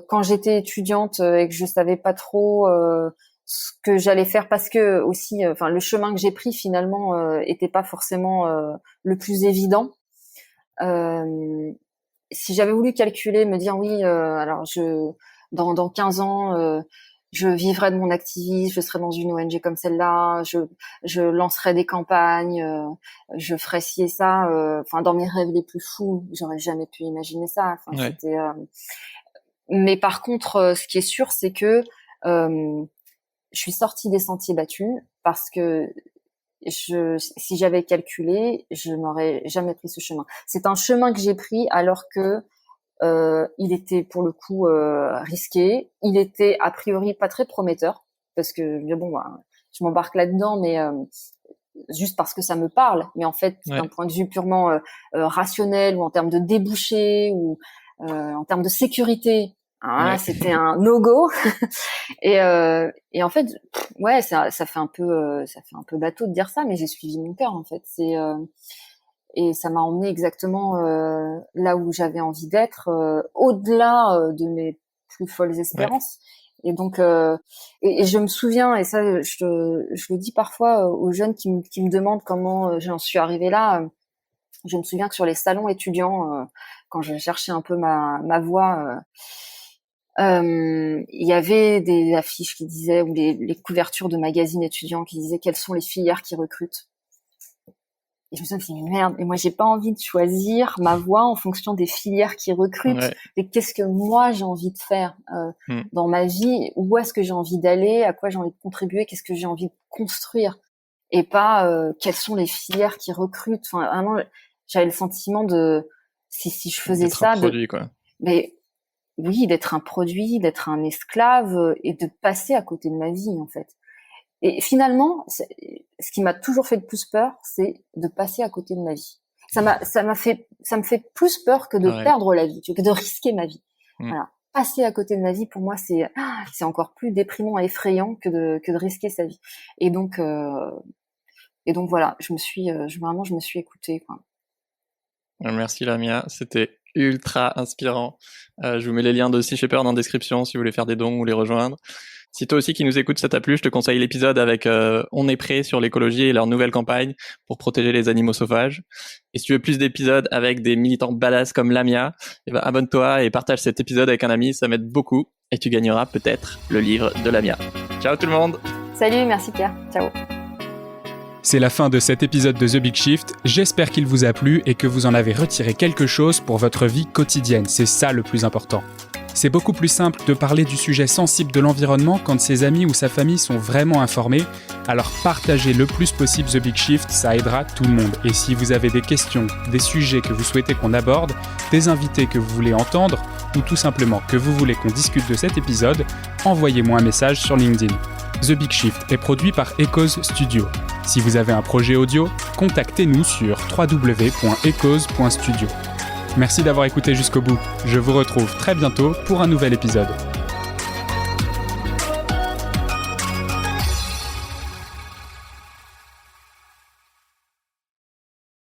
Quand j'étais étudiante et que je savais pas trop ce que j'allais faire, parce que aussi, le chemin que j'ai pris finalement était pas forcément le plus évident. Si j'avais voulu calculer, me dire oui, alors dans 15 ans, je vivrai de mon activisme, je serai dans une ONG comme celle-là, je lancerai des campagnes, je ferai ci et ça. Dans mes rêves les plus fous, j'aurais jamais pu imaginer ça. Mais par contre, ce qui est sûr, c'est que je suis sortie des sentiers battus parce que si j'avais calculé, je n'aurais jamais pris ce chemin. C'est un chemin que j'ai pris alors que il était pour le coup risqué. Il était a priori pas très prometteur parce que je m'embarque là-dedans, mais juste parce que ça me parle. Mais en fait, d'un point de vue purement rationnel ou en termes de débouchés ou en termes de sécurité, c'était un no-go. et en fait, ça fait un peu bateau de dire ça, mais j'ai suivi mon cœur en fait. Et ça m'a emmené exactement là où j'avais envie d'être, au-delà de mes plus folles espérances. Et donc, et je me souviens, et ça, je le dis parfois aux jeunes qui me demandent comment j'en suis arrivée là. Je me souviens que sur les salons étudiants, quand je cherchais un peu ma voie, il y avait des affiches qui disaient, ou les couvertures de magazines étudiants qui disaient quelles sont les filières qui recrutent. Et je me suis dit, mais merde, et moi j'ai pas envie de choisir ma voie en fonction des filières qui recrutent. Et qu'est-ce que moi j'ai envie de faire dans ma vie, où est-ce que j'ai envie d'aller, à quoi j'ai envie de contribuer, qu'est-ce que j'ai envie de construire, et pas quelles sont les filières qui recrutent. Enfin, vraiment, j'avais le sentiment de si je faisais ça, un produit, quoi. Mais oui, d'être un produit, d'être un esclave et de passer à côté de ma vie en fait. Et finalement, ce qui m'a toujours fait le plus peur, c'est de passer à côté de ma vie. Ça me fait plus peur que de perdre la vie, que de risquer ma vie. Voilà. Passer à côté de ma vie, pour moi, c'est encore plus déprimant et effrayant que de risquer sa vie. Et donc voilà, je me suis écoutée, quoi. Merci Lamia, c'était ultra inspirant. Je vous mets les liens de Sea Shepherd en description si vous voulez faire des dons ou les rejoindre. Si toi aussi qui nous écoutes ça t'a plu, je te conseille l'épisode avec On est prêt sur l'écologie et leur nouvelle campagne pour protéger les animaux sauvages. Et si tu veux plus d'épisodes avec des militants badass comme Lamia, abonne-toi et partage cet épisode avec un ami, ça m'aide beaucoup et tu gagneras peut-être le livre de Lamia. Ciao tout le monde. Salut, merci Pierre. Ciao. C'est la fin de cet épisode de The Big Shift. J'espère qu'il vous a plu et que vous en avez retiré quelque chose pour votre vie quotidienne. C'est ça le plus important. C'est beaucoup plus simple de parler du sujet sensible de l'environnement quand ses amis ou sa famille sont vraiment informés. Alors partagez le plus possible The Big Shift, ça aidera tout le monde. Et si vous avez des questions, des sujets que vous souhaitez qu'on aborde, des invités que vous voulez entendre, ou tout simplement que vous voulez qu'on discute de cet épisode, envoyez-moi un message sur LinkedIn. The Big Shift est produit par Echoes Studio. Si vous avez un projet audio, contactez-nous sur www.echoes.studio. Merci d'avoir écouté jusqu'au bout. Je vous retrouve très bientôt pour un nouvel épisode.